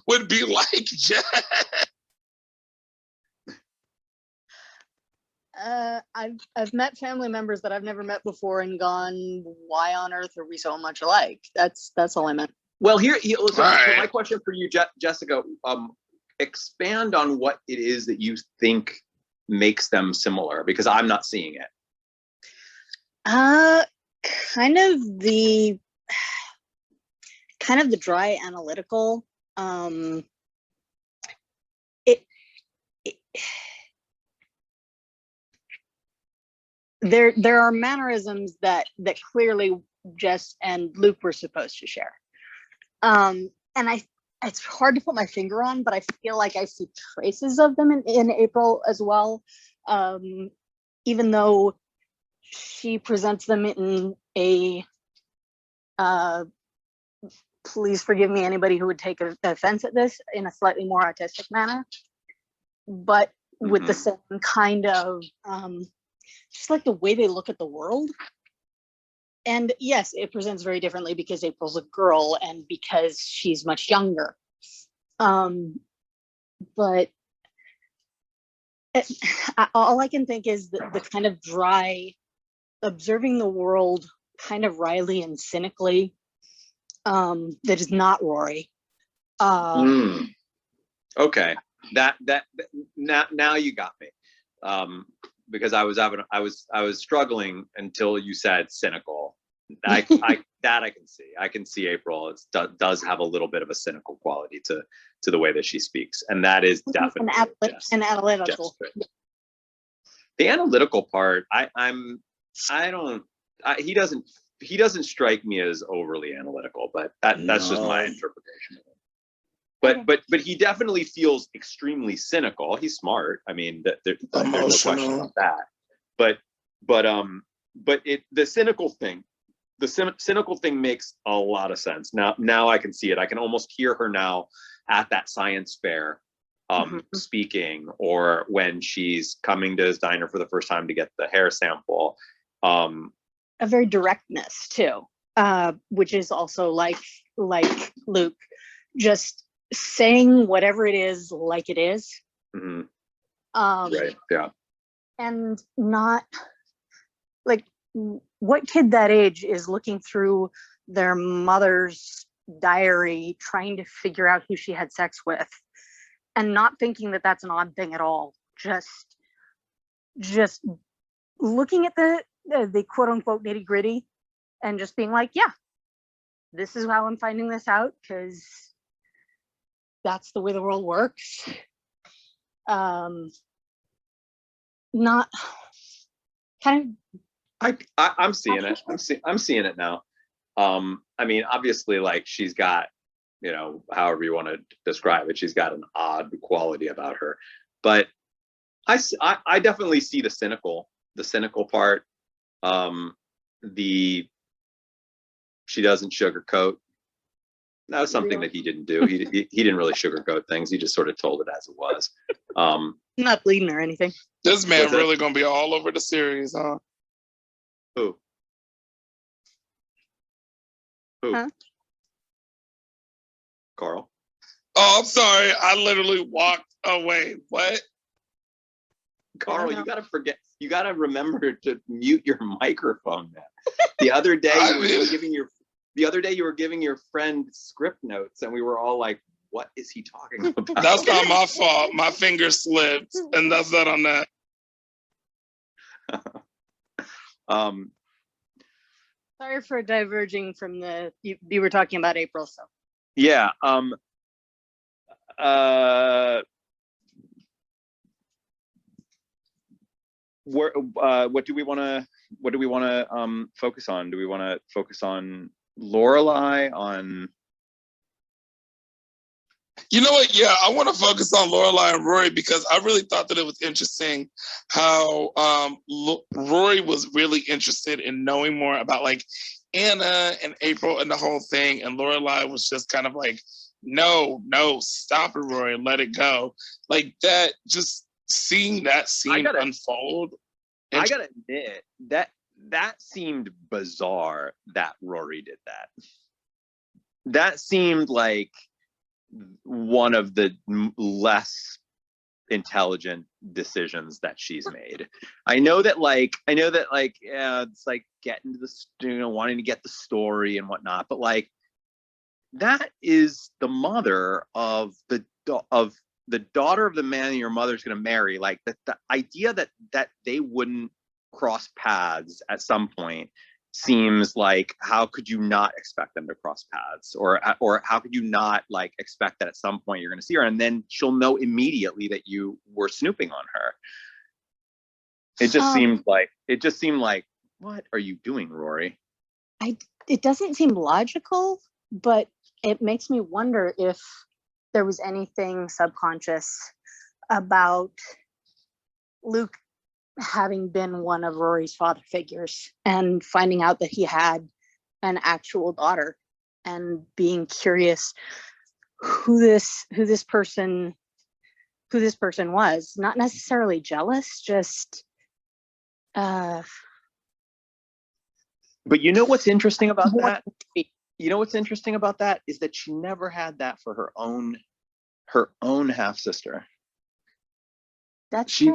[SPEAKER 14] would be like Jess?
[SPEAKER 5] I've met family members that I've never met before and gone, why on earth are we so much alike? That's all I meant.
[SPEAKER 1] Well, so my question for you, Jessica, expand on what it is that you think makes them similar, because I'm not seeing it.
[SPEAKER 5] Kind of kind of the dry analytical. It there are mannerisms that clearly Jess and Luke were supposed to share. And it's hard to put my finger on, but I feel like I see traces of them in April as well. Even though she presents them in a please forgive me, anybody who would take offense at this, in a slightly more artistic manner, but with the same kind of just like the way they look at the world. And yes, it presents very differently because April's a girl and because she's much younger. But all I can think is the kind of dry, observing the world kind of wryly and cynically, that is not Rory.
[SPEAKER 1] Okay, that now you got me, because I was struggling until you said cynical. I can see. I can see April does have a little bit of a cynical quality to the way that she speaks, and that is definitely
[SPEAKER 5] an analytical.
[SPEAKER 1] The analytical part, he doesn't strike me as overly analytical, but that's just my interpretation of it. But he definitely feels extremely cynical. He's smart. I mean, there's no question about that. But the cynical thing. The cynical thing makes a lot of sense. Now I can see it. I can almost hear her now at that science fair speaking, or when she's coming to his diner for the first time to get the hair sample.
[SPEAKER 5] A very directness too, which is also like Luke, just saying whatever it is like it is.
[SPEAKER 1] Right. Yeah.
[SPEAKER 5] And not like, what kid that age is looking through their mother's diary trying to figure out who she had sex with and not thinking that that's an odd thing at all? Just looking at the quote unquote nitty gritty and just being like, yeah, this is how I'm finding this out because that's the way the world works. Not kind of.
[SPEAKER 1] I'm seeing it. I'm seeing it now. I mean, obviously, like she's got, however you want to describe it, she's got an odd quality about her. But I definitely see the cynical part. She doesn't sugarcoat. That was something that he didn't do. He didn't really sugarcoat things. He just sort of told it as it was.
[SPEAKER 5] Not bleeding or anything.
[SPEAKER 14] This man really gonna be all over the series, huh?
[SPEAKER 1] Who?
[SPEAKER 5] Huh?
[SPEAKER 1] Carl?
[SPEAKER 14] Oh, I'm sorry. I literally walked away. What?
[SPEAKER 1] Carl, you gotta remember to mute your microphone now. The other day you were giving your friend script notes and we were all like, what is he talking about?
[SPEAKER 14] That's not my fault. My finger slipped, and that's not on that.
[SPEAKER 5] Sorry for diverging from you were talking about April, so.
[SPEAKER 1] Yeah. What do we want to focus on? Do we want to focus on Lorelai, on?
[SPEAKER 14] You know what? Yeah, I want to focus on Lorelai and Rory because I really thought that it was interesting how Rory was really interested in knowing more about like Anna and April and the whole thing, and Lorelai was just kind of like, no, stop it, Rory, let it go. Like that, just seeing that scene unfold.
[SPEAKER 1] I gotta admit that seemed bizarre that Rory did that. That seemed like one of the less intelligent decisions that she's made. I know that it's like getting to the wanting to get the story and whatnot, but like that is the mother of the daughter of the man your mother's going to marry. Like the idea that they wouldn't cross paths at some point seems like, how could you not expect them to cross paths, or how could you not like expect that at some point you're going to see her and then she'll know immediately that you were snooping on her. It just seemed like, what are you doing, Rory?
[SPEAKER 5] It doesn't seem logical, but it makes me wonder if there was anything subconscious about Luke having been one of Rory's father figures and finding out that he had an actual daughter and being curious who this person was. Not necessarily jealous, just
[SPEAKER 1] But you know what's interesting about that? You know what's interesting about that is that she never had that for her own half sister.
[SPEAKER 5] That's
[SPEAKER 1] she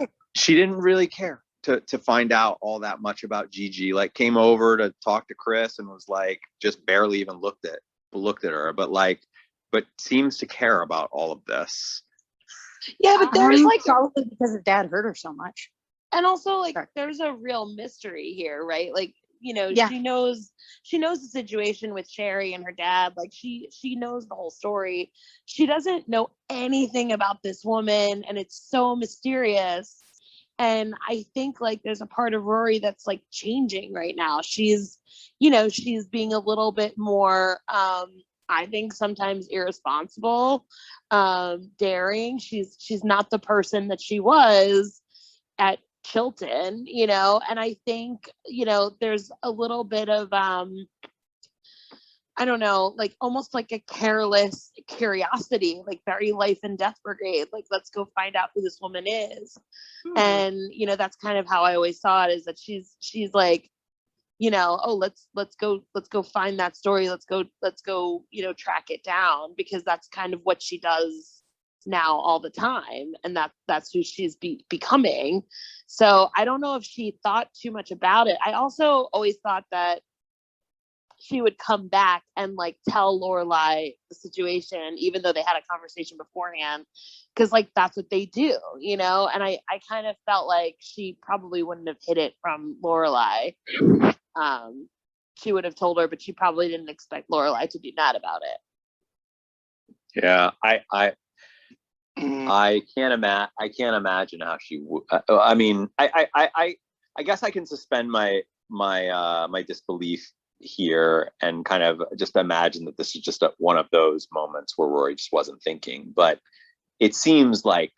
[SPEAKER 1] didn't really care to find out all that much about Gigi. Like, came over to talk to Chris and was like, just barely even looked at her, but seems to care about all of this.
[SPEAKER 3] Yeah, but there's like
[SPEAKER 5] probably because his dad hurt her so much.
[SPEAKER 3] and also like there's a real mystery here, right? Like,
[SPEAKER 5] Yeah.
[SPEAKER 3] she knows the situation with Sherry and her dad. Like she knows the whole story. She doesn't know anything about this woman, and it's so mysterious. And I think like there's a part of Rory that's like changing right now. She's being a little bit more I think sometimes irresponsible, daring. She's not the person that she was at Chilton, and I think, there's a little bit of I don't know, like almost like a careless curiosity, like very Life and Death Brigade, like let's go find out who this woman is. And that's kind of how I always saw it, is that she's like, oh, let's go find that story, let's go track it down, because that's kind of what she does now all the time, and that's who she's becoming. So I don't know if she thought too much about it. I also always thought that she would come back and like tell Lorelai the situation, even though they had a conversation beforehand, because like that's what they do, and I kind of felt like she probably wouldn't have hid it from Lorelai. She would have told her, but she probably didn't expect Lorelai to be mad about it.
[SPEAKER 1] Yeah, I can't imagine how she would. I mean, I guess I can suspend my disbelief here and kind of just imagine that this is just one of those moments where Rory just wasn't thinking. But it seems so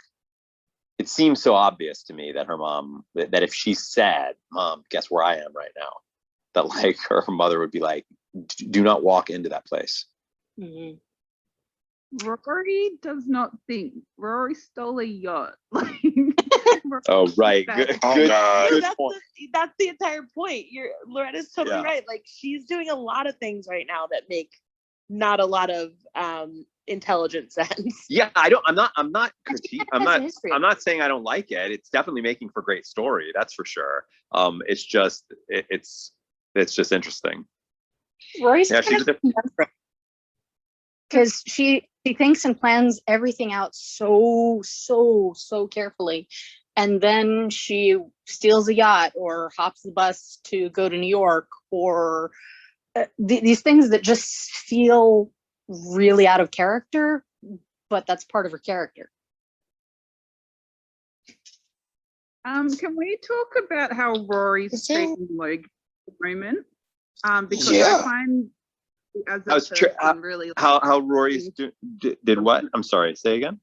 [SPEAKER 1] obvious to me that her mom, that if she said, "Mom, guess where I am right now," that like her mother would be like, "Do not walk into that place."
[SPEAKER 5] Mm-hmm.
[SPEAKER 20] Rory does not think. Rory stole a yacht.
[SPEAKER 1] Oh, right. Good
[SPEAKER 3] point. That's the entire point. Loretta's totally right. Like, she's doing a lot of things right now that make not a lot of intelligent sense.
[SPEAKER 1] Yeah, I'm not saying I don't like it. It's definitely making for great story, that's for sure. It's just interesting.
[SPEAKER 5] Rory's
[SPEAKER 1] she's
[SPEAKER 5] because she thinks and plans everything out so carefully, and then she steals a yacht or hops the bus to go to New York, or these things that just feel really out of character, but that's part of her character.
[SPEAKER 20] Can we talk about how Rory's treating Logan at the moment? Because I find really
[SPEAKER 1] how Rory's did what? I'm sorry, say again.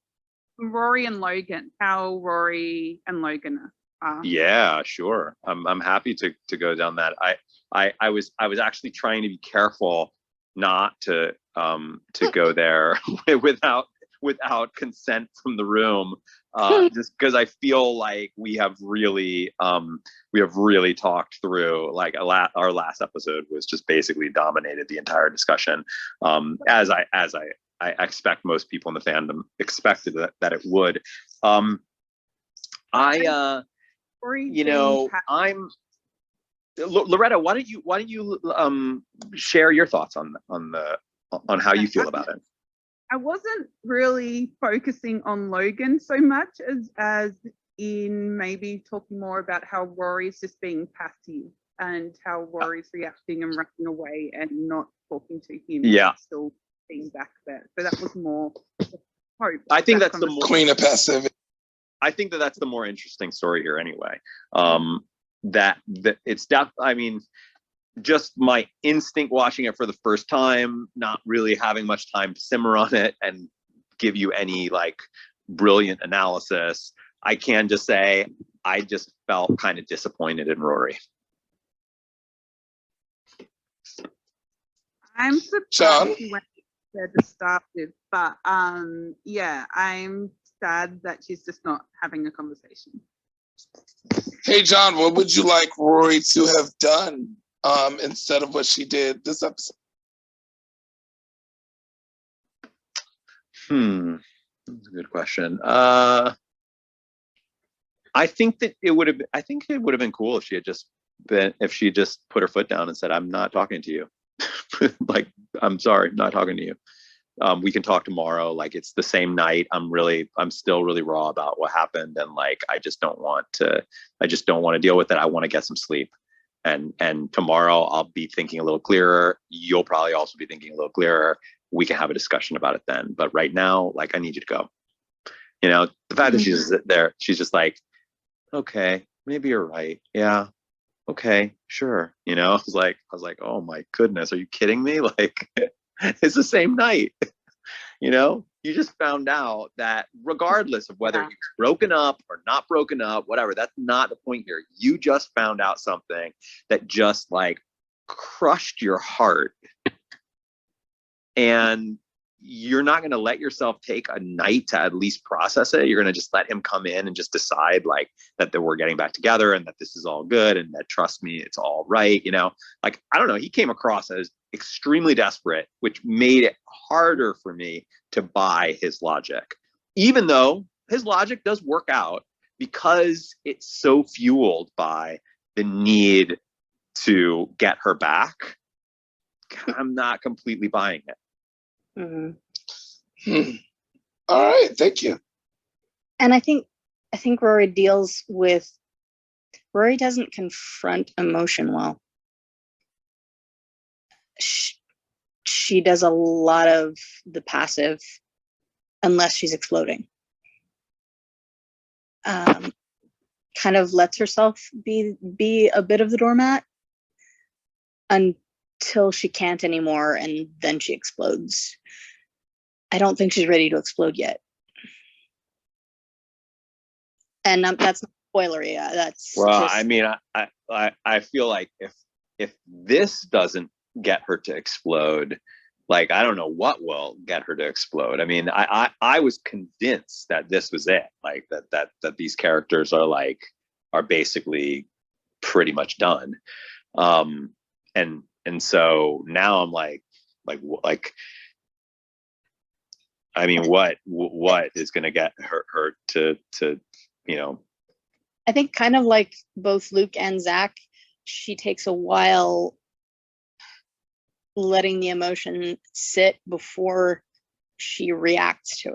[SPEAKER 20] Rory and Logan, how Rory and Logan are.
[SPEAKER 1] Yeah, sure. I'm happy to go down that. I was actually trying to be careful not to go there without consent from the room, just because I feel like we have really talked through, like our last episode was just basically dominated the entire discussion, as I expect most people in the fandom expected that it would. Loretta, why don't you share your thoughts on how you feel about it?
[SPEAKER 20] I wasn't really focusing on Logan so much as in maybe talking more about how Rory's just being passive and how Rory's reacting and running away and not talking to him.
[SPEAKER 1] Yeah.
[SPEAKER 20] And still being back there. So that was more hope.
[SPEAKER 1] I think
[SPEAKER 20] that
[SPEAKER 1] that's the more
[SPEAKER 14] Queen of passivity.
[SPEAKER 1] I think that that's the more interesting story here anyway. That it's I mean, just my instinct watching it for the first time, not really having much time to simmer on it and give you any like brilliant analysis. I can just say I just felt kind of disappointed in Rory.
[SPEAKER 20] I'm
[SPEAKER 14] Sean?
[SPEAKER 20] surprised he went there to start with, but yeah, I'm sad that she's just not having a conversation.
[SPEAKER 14] Hey, John, what would you like Rory to have done instead of what she did this episode?
[SPEAKER 1] That's a good question. I think that it would have. I think it would have been cool if she had just put her foot down and said, "I'm not talking to you." Like, I'm sorry, not talking to you. We can talk tomorrow. Like, it's the same night. I'm still really raw about what happened, and like, I just don't want to deal with it. I want to get some sleep, and tomorrow I'll be thinking a little clearer. You'll probably also be thinking a little clearer. We can have a discussion about it then. But right now, like, I need you to go. You know, the fact that she's there, she's just like, okay, maybe you're right. Yeah. Okay, sure. You know, I was like, oh my goodness, are you kidding me? Like, it's the same night. You know, you just found out that regardless of whether he's broken up or not broken up, whatever, that's not the point here. You just found out something that just like crushed your heart. And you're not going to let yourself take a night to at least process it. You're going to just let him come in and just decide like that we're getting back together and that this is all good and that, trust me, it's all right. You know, like, I don't know. He came across as extremely desperate, which made it harder for me to buy his logic, even though his logic does work out because it's so fueled by the need to get her back. I'm not completely buying it.
[SPEAKER 14] All right, thank you.
[SPEAKER 5] And I think Rory doesn't confront emotion well. She does a lot of the passive unless she's exploding. Kind of lets herself be a bit of the doormat until she can't anymore, and then she explodes. I don't think she's ready to explode yet. And that's not spoilery. That's just...
[SPEAKER 1] I mean, I feel like if this doesn't get her to explode, like, I don't know what will get her to explode. I mean, I was convinced that this was it, like that these characters are basically pretty much done. And so now I'm like, I mean, what is going to get her to, you know?
[SPEAKER 5] I think kind of like both Luke and Zack, she takes a while letting the emotion sit before she reacts to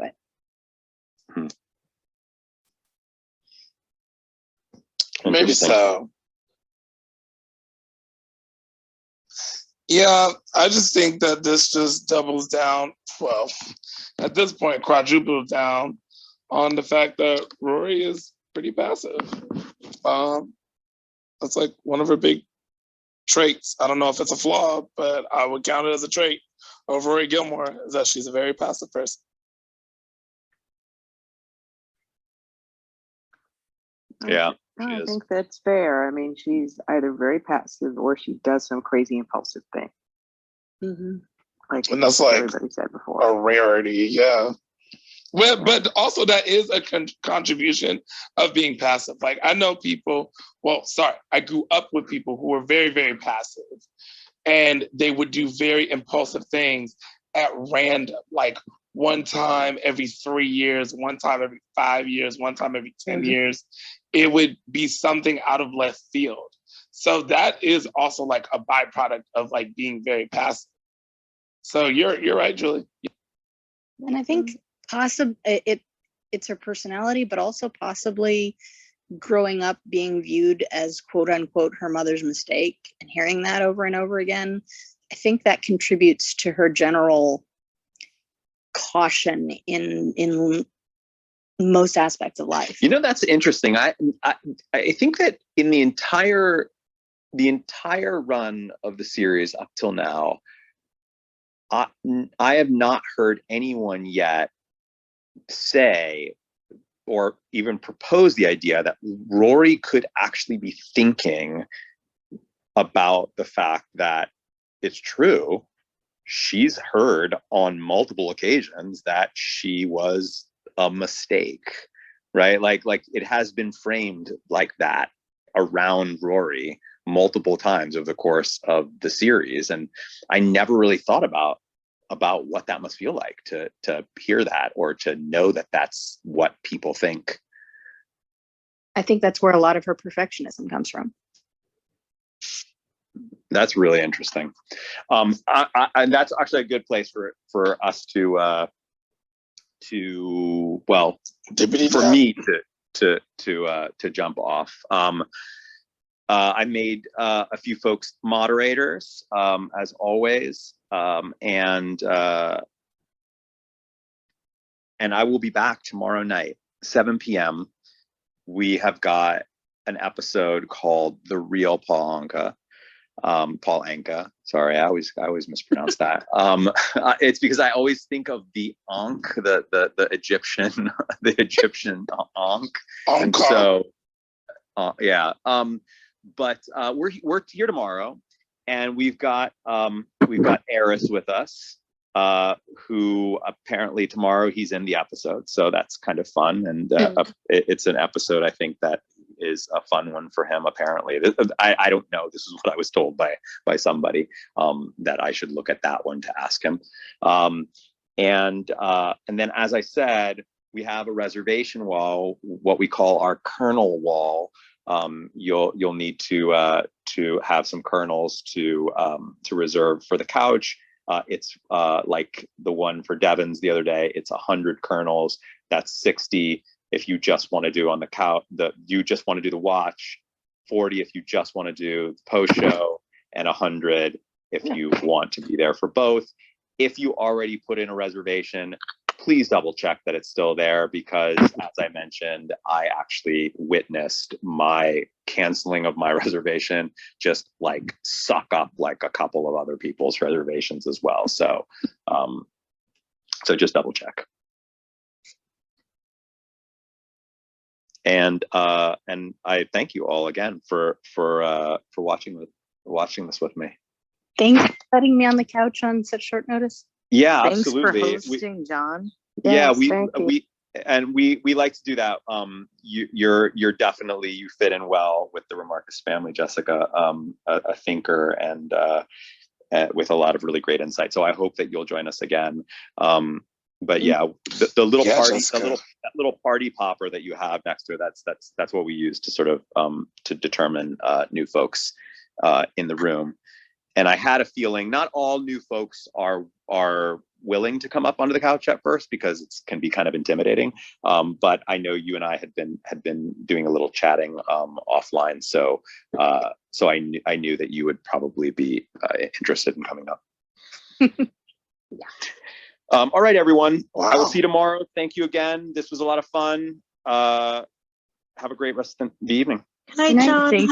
[SPEAKER 5] it.
[SPEAKER 14] Maybe so. Yeah, I just think that this just doubles down, well, at this point, quadruples down on the fact that Rory is pretty passive. That's like one of her big traits. I don't know if it's a flaw, but I would count it as a trait of Rory Gilmore, is that she's a very passive person.
[SPEAKER 1] Yeah.
[SPEAKER 16] I think that's fair. I mean, she's either very passive or she does some crazy impulsive thing. Like,
[SPEAKER 14] and that's like
[SPEAKER 16] everybody said before,
[SPEAKER 14] a rarity. Yeah. Well, but also that is a contribution of being passive. Like, I know people, I grew up with people who were very, very passive, and they would do very impulsive things at random, like one time every 3 years, one time every 5 years, one time every 10 years. It would be something out of left field. So that is also like a byproduct of like being very passive. So you're right, Julie.
[SPEAKER 5] And I think it's her personality, but also possibly growing up being viewed as quote unquote her mother's mistake and hearing that over and over again, I think that contributes to her general caution in most aspects of life.
[SPEAKER 1] You know, that's interesting. I think that in the entire run of the series up till now, I have not heard anyone yet say or even propose the idea that Rory could actually be thinking about the fact that it's true. She's heard on multiple occasions that she was a mistake, right? Like it has been framed like that around Rory multiple times over the course of the series. And I never really thought about what that must feel like to hear that or to know that that's what people think.
[SPEAKER 5] I think that's where a lot of her perfectionism comes from.
[SPEAKER 1] That's really interesting. And that's actually a good place for us to well, for me to jump off. I made a few folks moderators, as always, and I will be back tomorrow night, 7 p.m. We have got an episode called The Real Paul Anka. Paul Anka. Sorry, I always mispronounce that. It's because I always think of the Ankh, the Egyptian, the Egyptian Ankh. And so, yeah. But we're here tomorrow, and we've got Eris with us, who apparently tomorrow he's in the episode, so that's kind of fun, and it's an episode I think that is a fun one for him. Apparently, I don't know. This is what I was told by somebody, that I should look at that one to ask him. And then, as I said, we have a reservation wall, what we call our kernel wall. You'll need to have some kernels to reserve for the couch. It's like the one for Devon's the other day. It's 100 kernels. That's 60 if you just want to do on the couch. You just want to do the watch. 40 if you just want to do the post show, and 100 if you want to be there for both. If you already put in a reservation, please double check that it's still there, because as I mentioned, I actually witnessed my canceling of my reservation just like suck up like a couple of other people's reservations as well. So, so just double check. And I thank you all again for watching this with me.
[SPEAKER 5] Thanks for setting me on the couch on such short notice.
[SPEAKER 1] Yeah,
[SPEAKER 10] Thanks
[SPEAKER 1] absolutely.
[SPEAKER 10] for hosting, John.
[SPEAKER 1] Yeah,
[SPEAKER 10] Yes,
[SPEAKER 1] we like to do that. You're definitely, you fit in well with the Remarcus family, Jessica, a thinker and with a lot of really great insight. So I hope that you'll join us again. But yeah, the little party, that little party popper that you have next to it, that's what we use to sort of to determine new folks in the room. And I had a feeling not all new folks are willing to come up onto the couch at first, because it can be kind of intimidating. But I know you and I had been doing a little chatting offline, so I knew that you would probably be interested in coming up.
[SPEAKER 5] Yeah.
[SPEAKER 1] All right, everyone. Wow. I will see you tomorrow. Thank you again. This was a lot of fun. Have a great rest of the evening.
[SPEAKER 11] Good night, John.
[SPEAKER 5] Thank you.